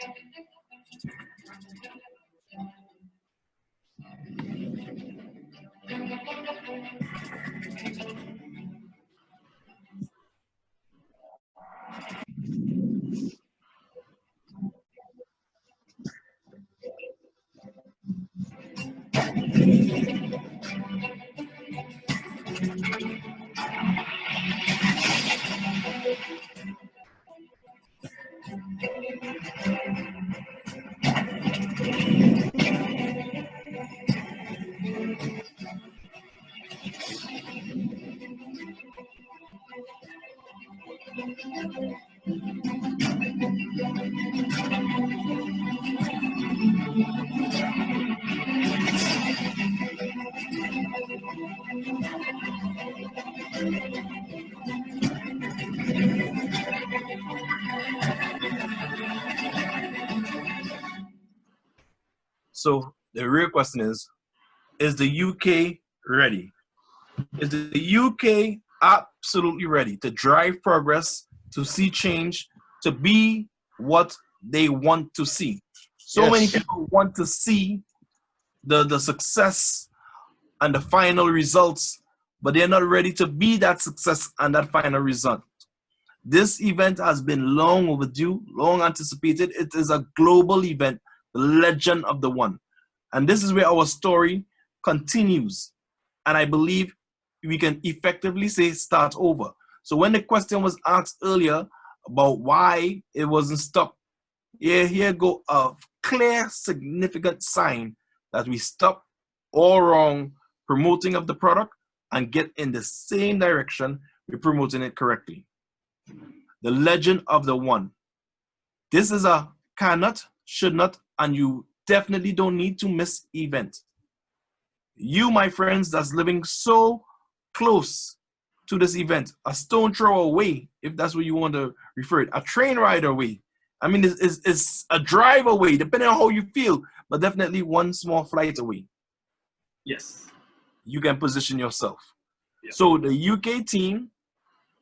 C: So the real question is the UK ready? Is the UK absolutely ready to drive progress, to see change, to be what they want to see? So many people want to see the success and the final results, but they're not ready to be that success and that final result. This event has been long overdue, long anticipated. It is a global event, the Legend of the One. And this is where our story continues. And I believe we can effectively say start over. So when the question was asked earlier about why it wasn't stopped, here go a clear, significant sign that we stop all wrong promoting of the product and get in the same direction we're promoting it correctly. The Legend of the One. This is a cannot, should not, and you definitely don't need to miss event. You, my friends, that's living so close to this event, a stone throw away, if that's what you want to refer it, a train ride away. I mean, it's a drive away, depending on how you feel, but definitely one small flight away.
A: Yes.
C: You can position yourself.
A: Yeah.
C: So the UK team,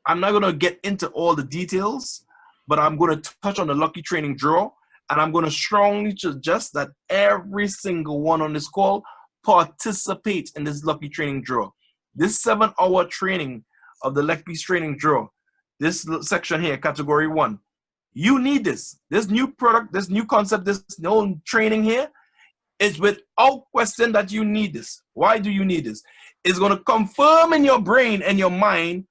C: I'm not going to get into all the details, but I'm going to touch on the lucky training draw, and I'm going to strongly suggest that every single one on this call participate in this lucky training draw. This 7-hour training of the lucky training draw, this section here, category 1, you need this. This new product, this new concept, this new training here is without question that you need this. Why do you need this? is going to confirm in your brain and your mind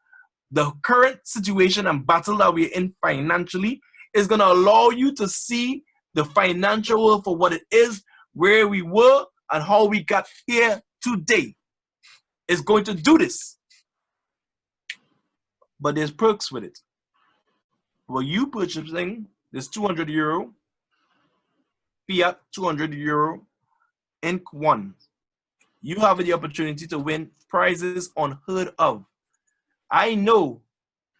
C: the current situation and battle that we're in financially. Is going to allow you to see the financial world for what it is, where we were, and how we got here today. It's going to do this. But there's perks with it. Well, you purchasing this €200, fiat €200, Inc. 1. You have the opportunity to win prizes unheard of. I know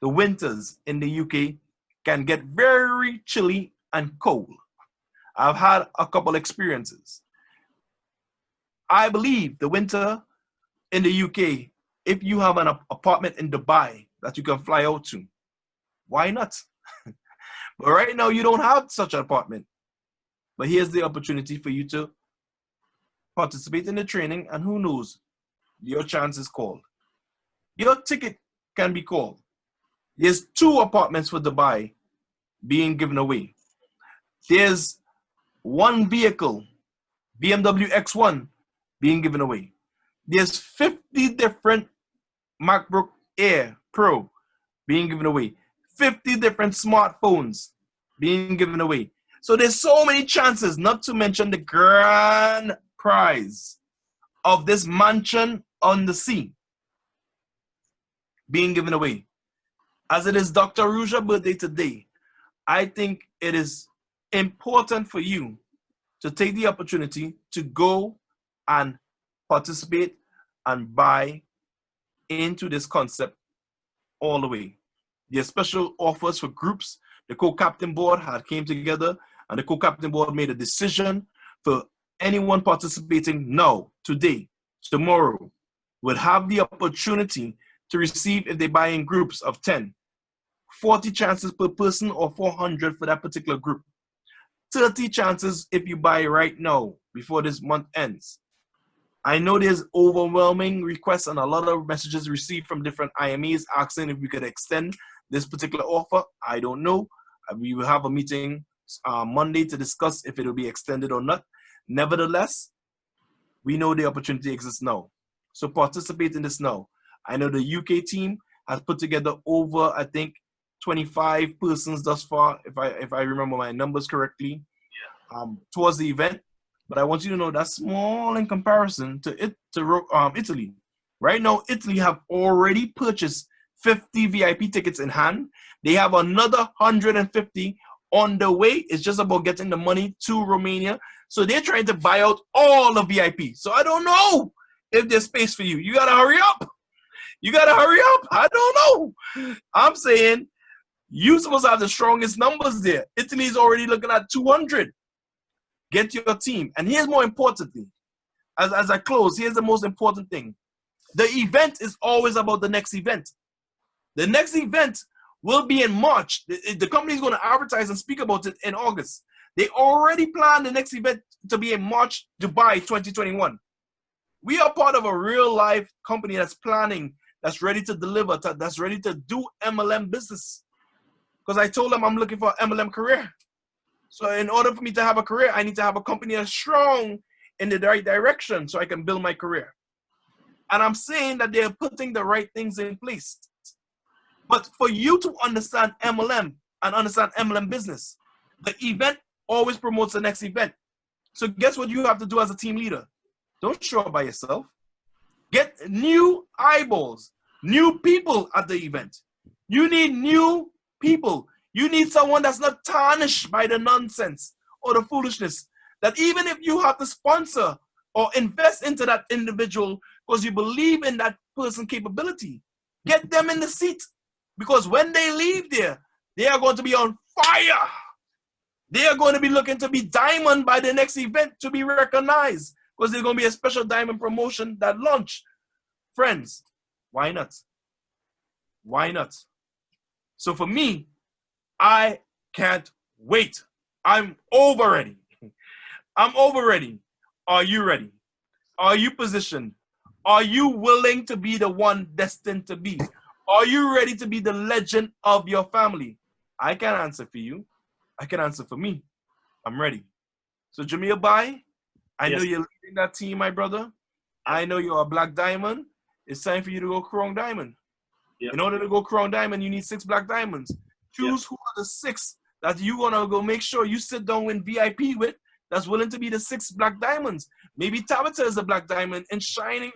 C: the winters in the UK can get very chilly and cold. I've had a couple experiences. I believe the winter in the UK, if you have an apartment in Dubai that you can fly out to, why not? But right now you don't have such an apartment. But here's the opportunity for you to participate in the training, and who knows, your chance is called. Your ticket can be called. There's 2 apartments for Dubai being given away. There's 1 vehicle, BMW X1, being given away. There's 50 different MacBook Air Pro being given away. 50 different smartphones being given away. So there's so many chances, not to mention the grand prize of this mansion on the sea being given away. As it is Dr. Ruja's birthday today, I think it is important for you to take the opportunity to go and participate and buy into this concept all the way. There's special offers for groups. The co-captain board had came together, and the co-captain board made a decision for anyone participating now, today, tomorrow, would have the opportunity to receive, if they buy in groups of 10, 40 chances per person, or 400 for that particular group. 30 chances if you buy right now before this month ends. I know there's overwhelming requests and a lot of messages received from different IMEs asking if we could extend this particular offer. I don't know. We will have a meeting Monday to discuss if it will be extended or not. Nevertheless, we know the opportunity exists now. So participate in this now. I know the UK team has put together over, I think, 25 persons thus far, if I remember my numbers correctly, towards the event. But I want you to know that's small in comparison to Italy. Right now, Italy have already purchased 50 VIP tickets in hand. They have another 150 on the way. It's just about getting the money to Romania. So they're trying to buy out all the VIP. So I don't know if there's space for you. You got to hurry up. You got to hurry up. I don't know. I'm saying you're supposed to have the strongest numbers there. Italy is already looking at 200. Get your team. And here's more importantly, as I close, here's the most important thing. The event is always about the next event. The next event will be in March. The company is going to advertise and speak about it in August. They already planned the next event to be in March, Dubai 2021. We are part of a real life company that's planning, that's ready to deliver, that's ready to do MLM business. Because I told them I'm looking for an MLM career. So in order for me to have a career, I need to have a company that's strong in the right direction so I can build my career. And I'm saying that they're putting the right things in place. But for you to understand MLM and understand MLM business, the event always promotes the next event. So guess what you have to do as a team leader? Don't show up by yourself. Get new eyeballs, new people at the event. You need new people. You need someone that's not tarnished by the nonsense or the foolishness. That even if you have to sponsor or invest into that individual because you believe in that person's capability, get them in the seat. Because when they leave there, they are going to be on fire. They are going to be looking to be diamond by the next event to be recognized. Because there's going to be a special diamond promotion that launch. Friends, why not? Why not? So for me, I can't wait. I'm over ready. I'm over ready. Are you ready? Are you positioned? Are you willing to be the one destined to be? Are you ready to be the legend of your family? I can't answer for you. I can answer for me. I'm ready. So Jamil Bai, I know you're leading that team, my brother. I know you're a black diamond. it's time for you to go Crown Diamond.
A: Yeah.
C: In order to go Crown Diamond, you need 6 black diamonds. Choose who are the 6 that you gonna go make sure you sit down with VIP with that's willing to be the 6 black diamonds. Maybe Tabitha is a black diamond in shining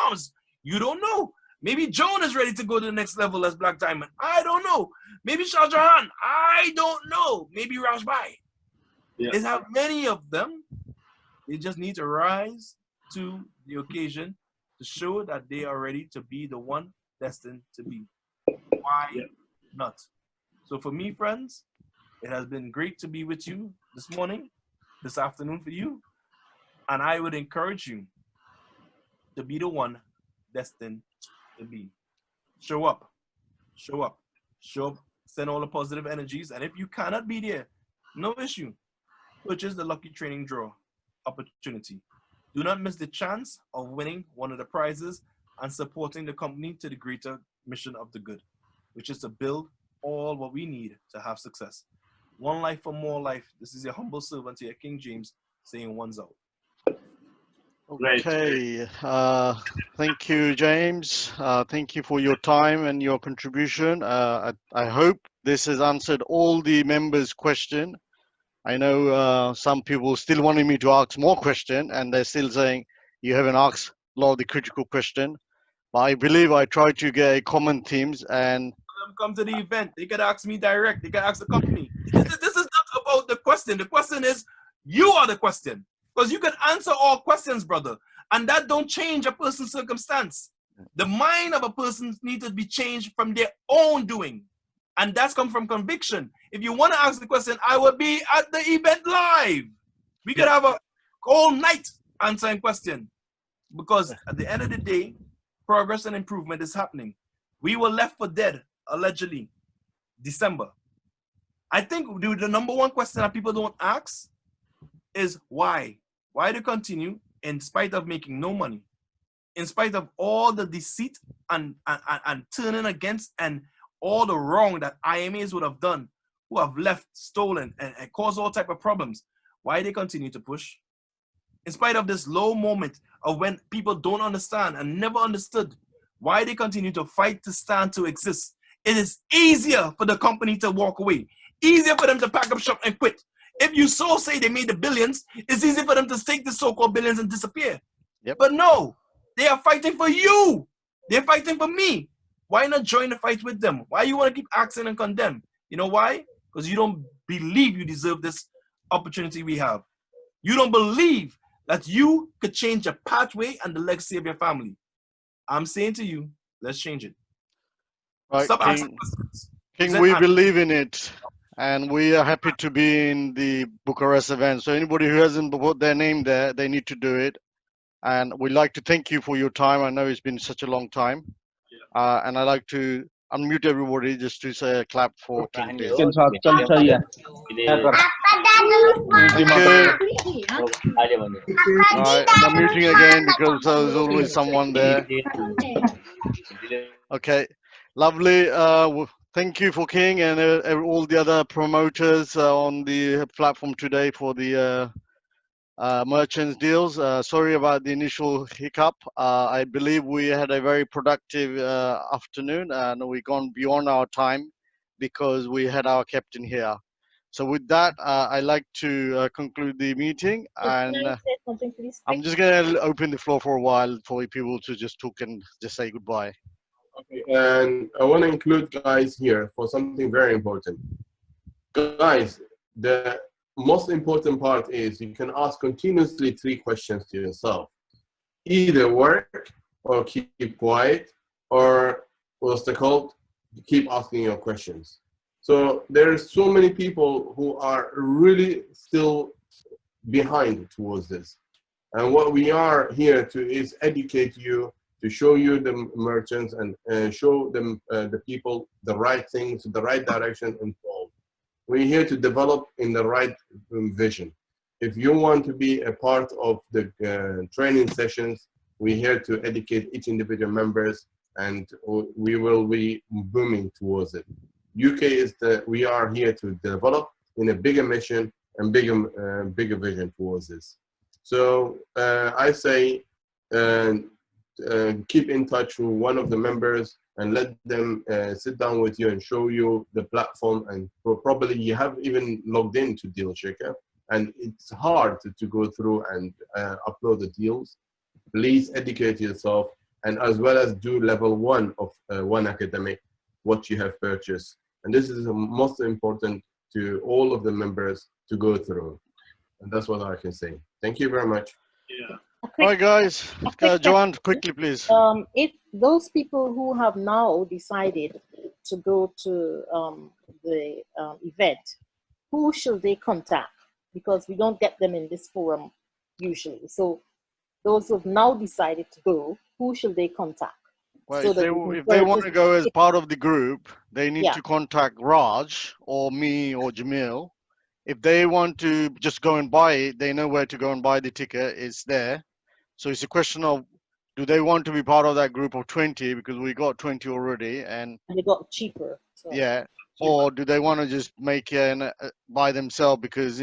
C: arms. You don't know. Maybe Joan is ready to go to the next level as black diamond. I don't know. Maybe Shah Jahan. I don't know. Maybe Rajbai.
A: Yeah.
C: They have many of them. They just need to rise to the occasion to show that they are ready to be the one destined to be. Why not? So for me, friends, it has been great to be with you this morning, this afternoon for you. And I would encourage you to be the one destined to be. Show up. Show up. Show up. Send all the positive energies. And if you cannot be there, no issue. Purchase the Lucky Training Draw opportunity. Do not miss the chance of winning one of the prizes and supporting the company to the greater mission of the good, which is to build all what we need to have success. One life for more life. This is your humble servant here, King Jayms, saying one's out.
B: Okay, thank you, James. Thank you for your time and your contribution. I hope this has answered all the members' question. I know some people still wanting me to ask more question, and they're still saying you haven't asked a lot of the critical question. But I believe I tried to get a common themes, and
C: Come to the event. They can ask me direct. They can ask the company. This is not about the question. The question is, you are the question. Because you can answer all questions, brother. And that don't change a person's circumstance. The mind of a person needs to be changed from their own doing. And that's come from conviction. If you want to ask the question, I will be at the event live. We could have a whole night answering question. Because at the end of the day, progress and improvement is happening. We were left for dead, allegedly, December. I think the number one question that people don't ask is why? Why to continue in spite of making no money? In spite of all the deceit and turning against and all the wrong that IMAs would have done, who have left, stolen, and caused all type of problems. Why they continue to push? In spite of this low moment of when people don't understand and never understood, why they continue to fight to stand to exist. It is easier for the company to walk away. Easier for them to pack up shop and quit. If you so say they made the billions, it's easy for them to take the so-called billions and disappear.
B: Yep.
C: But no, they are fighting for you. They're fighting for me. Why not join the fight with them? Why you want to keep asking and condemn? You know why? Because you don't believe you deserve this opportunity we have. You don't believe that you could change your pathway and the legacy of your family. I'm saying to you, let's change it.
B: right,
C: Stop asking
B: King,
C: questions.
B: King,
C: Present
B: we
C: answers.
B: believe in it, and we are happy to be in the Bucharest event. So anybody who hasn't put their name there, they need to do it. And we'd like to thank you for your time. I know it's been such a long time. And I'd like to unmute everybody just to say a clap for King, please.
F: Can talk चल चाहिए
B: Okay. All right, I'm muting again because there's always someone there. Okay, lovely. Thank you for King and all the other promoters on the platform today for the merchants deals. Sorry about the initial hiccup. I believe we had a very productive afternoon, and we've gone beyond our time because we had our captain here. So with that, I'd like to conclude the meeting, and I'm just going to open the floor for a while for people to just talk and just say goodbye.
D: Okay, and I want to include guys here for something very important. Guys, the most important part is you can ask continuously 3 questions to yourself. Either work or keep quiet, or what's it called? Keep asking your questions. So there's so many people who are really still behind towards this. And what we are here to is educate you, to show you the merchants and show them the people the right things, the right direction and so on. We're here to develop in the right vision. If you want to be a part of the training sessions, we're here to educate each individual members, and we will be booming towards it. UK is we are here to develop in a bigger mission and bigger vision towards this. So I say keep in touch with one of the members and let them sit down with you and show you the platform. And probably you have even logged into DealShaker, and it's hard to go through and upload the deals. Please educate yourself, and as well as do level 1 of One Academic, what you have purchased. And this is the most important to all of the members to go through. And that's what I can say. Thank you very much.
A: Yeah.
B: All right, guys. Joanne, quickly, please.
F: If those people who have now decided to go to the event, who should they contact? Because we don't get them in this forum usually. So those who have now decided to go, who should they contact?
B: Well,
F: So
B: if they want to go as part of the group, they need to contact Raj or me or Jamil. If they want to just go and buy it, they know where to go and buy the ticket. It's there. So it's a question of, do they want to be part of that group of 20, because we got 20 already, and
F: they got cheaper. So.
B: Yeah, or do they want to just make it by themselves, because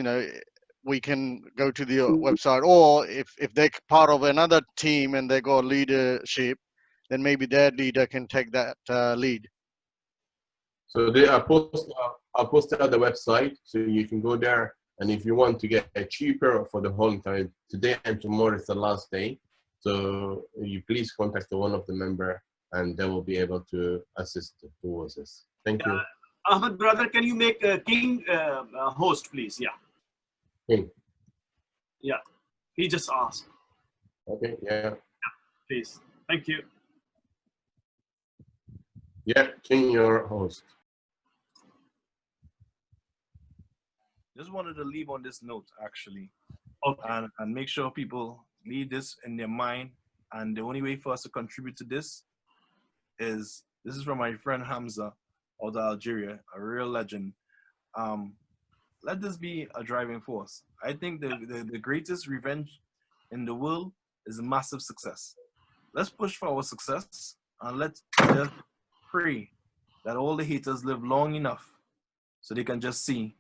B: we can go to the website, or if they're part of another team and they got leadership, then maybe their leader can take that lead.
D: So they are I'll post it at the website, so you can go there. And if you want to get cheaper for the whole time, today and tomorrow is the last day. So you please contact one of the member, and they will be able to assist towards this. Thank you.
A: Ahmed, brother, can you make King host, please? Yeah.
D: King.
A: Yeah. He just asked.
D: Okay. Yeah.
A: Please. Thank you.
D: Yeah, King, your host.
C: Just wanted to leave on this note, actually,
A: okay.
C: and make sure people leave this in their mind. And the only way for us to contribute to this is, this is from my friend Hamza out of Algeria, a real legend. Let this be a driving force. I think the greatest revenge in the world is a massive success. Let's push for our success, and let's just pray that all the haters live long enough so they can just see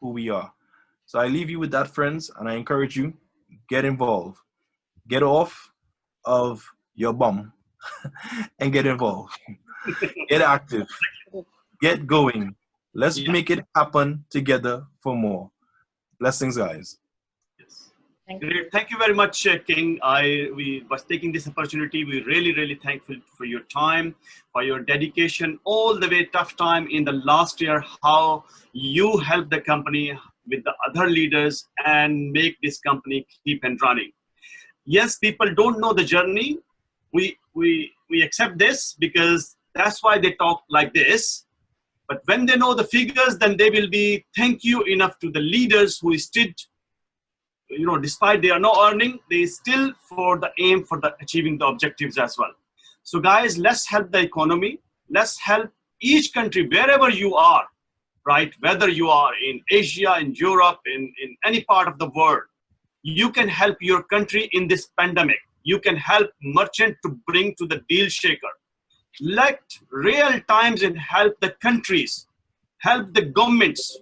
C: who we are. So I leave you with that, friends, and I encourage you, get involved. Get off of your bum and get involved. Get active. Get going. Let's make it happen together for more. Blessings, guys.
A: Yes. Great. Thank you very much, King. We was taking this opportunity. We're really thankful for your time, for your dedication, all the way tough time in the last year, how you helped the company with the other leaders and make this company keep on running. Yes, people don't know the journey. We accept this because that's why they talk like this. But when they know the figures, then they will be thank you enough to the leaders who stood, despite they are not earning, they still for the aim for the achieving the objectives as well. So guys, let's help the economy. Let's help each country wherever you are, right? Whether you are in Asia, in Europe, in any part of the world, you can help your country in this pandemic. You can help merchant to bring to the deal shaker. Let real times and help the countries, help the governments,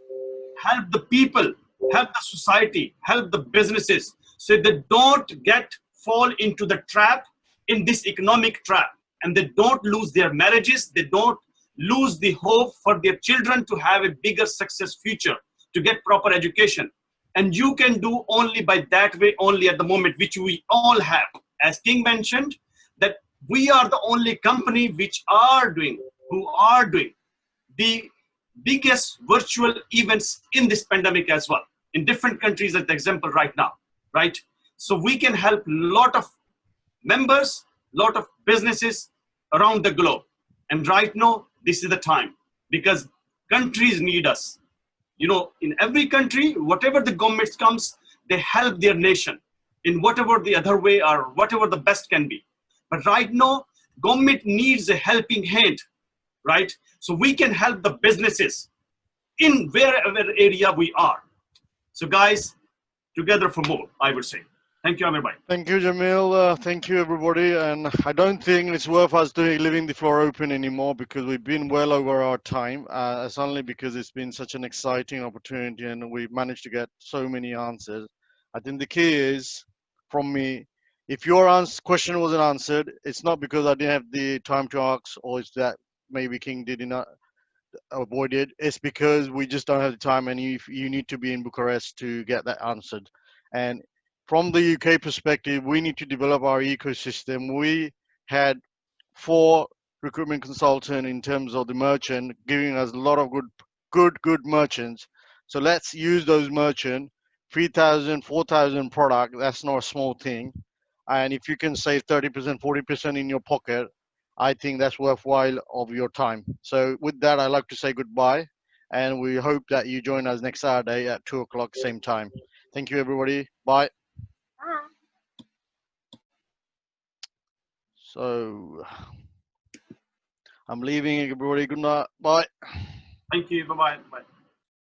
A: help the people, help the society, help the businesses, so they don't fall into the trap, in this economic trap, and they don't lose their marriages, they don't lose the hope for their children to have a bigger success future, to get proper education. And you can do only by that way, only at the moment, which we all have. As King mentioned, that we are the only company who are doing the biggest virtual events in this pandemic as well, in different countries, as the example right now, right? So we can help a lot of members, lot of businesses around the globe. And right now, this is the time, because countries need us. In every country, whatever the government comes, they help their nation in whatever the other way or whatever the best can be. But right now, government needs a helping hand, right? So we can help the businesses in wherever area we are. So guys, together for more, I would say. Thank you, everybody.
B: Thank you, Jamil. Thank you, everybody. And I don't think it's worth us leaving the floor open anymore, because we've been well over our time. It's only because it's been such an exciting opportunity and we've managed to get so many answers. I think the key is, from me, If your question wasn't answered, it's not because I didn't have the time to ask, or it's that maybe King did not avoid it. It's because we just don't have the time, and you need to be in Bucharest to get that answered. And from the UK perspective, we need to develop our ecosystem. We had 4 recruitment consultant in terms of the merchant, giving us a lot of good merchants. So let's use those merchant. 3,000, 4,000 product. That's not a small thing. And if you can save 30%, 40% in your pocket, I think that's worthwhile of your time. So with that, I'd like to say goodbye, and we hope that you join us next Saturday at 2 o'clock, same time. Thank you, everybody. Bye. So I'm leaving, everybody. Good night. Bye.
A: Thank you. Bye-bye. Bye.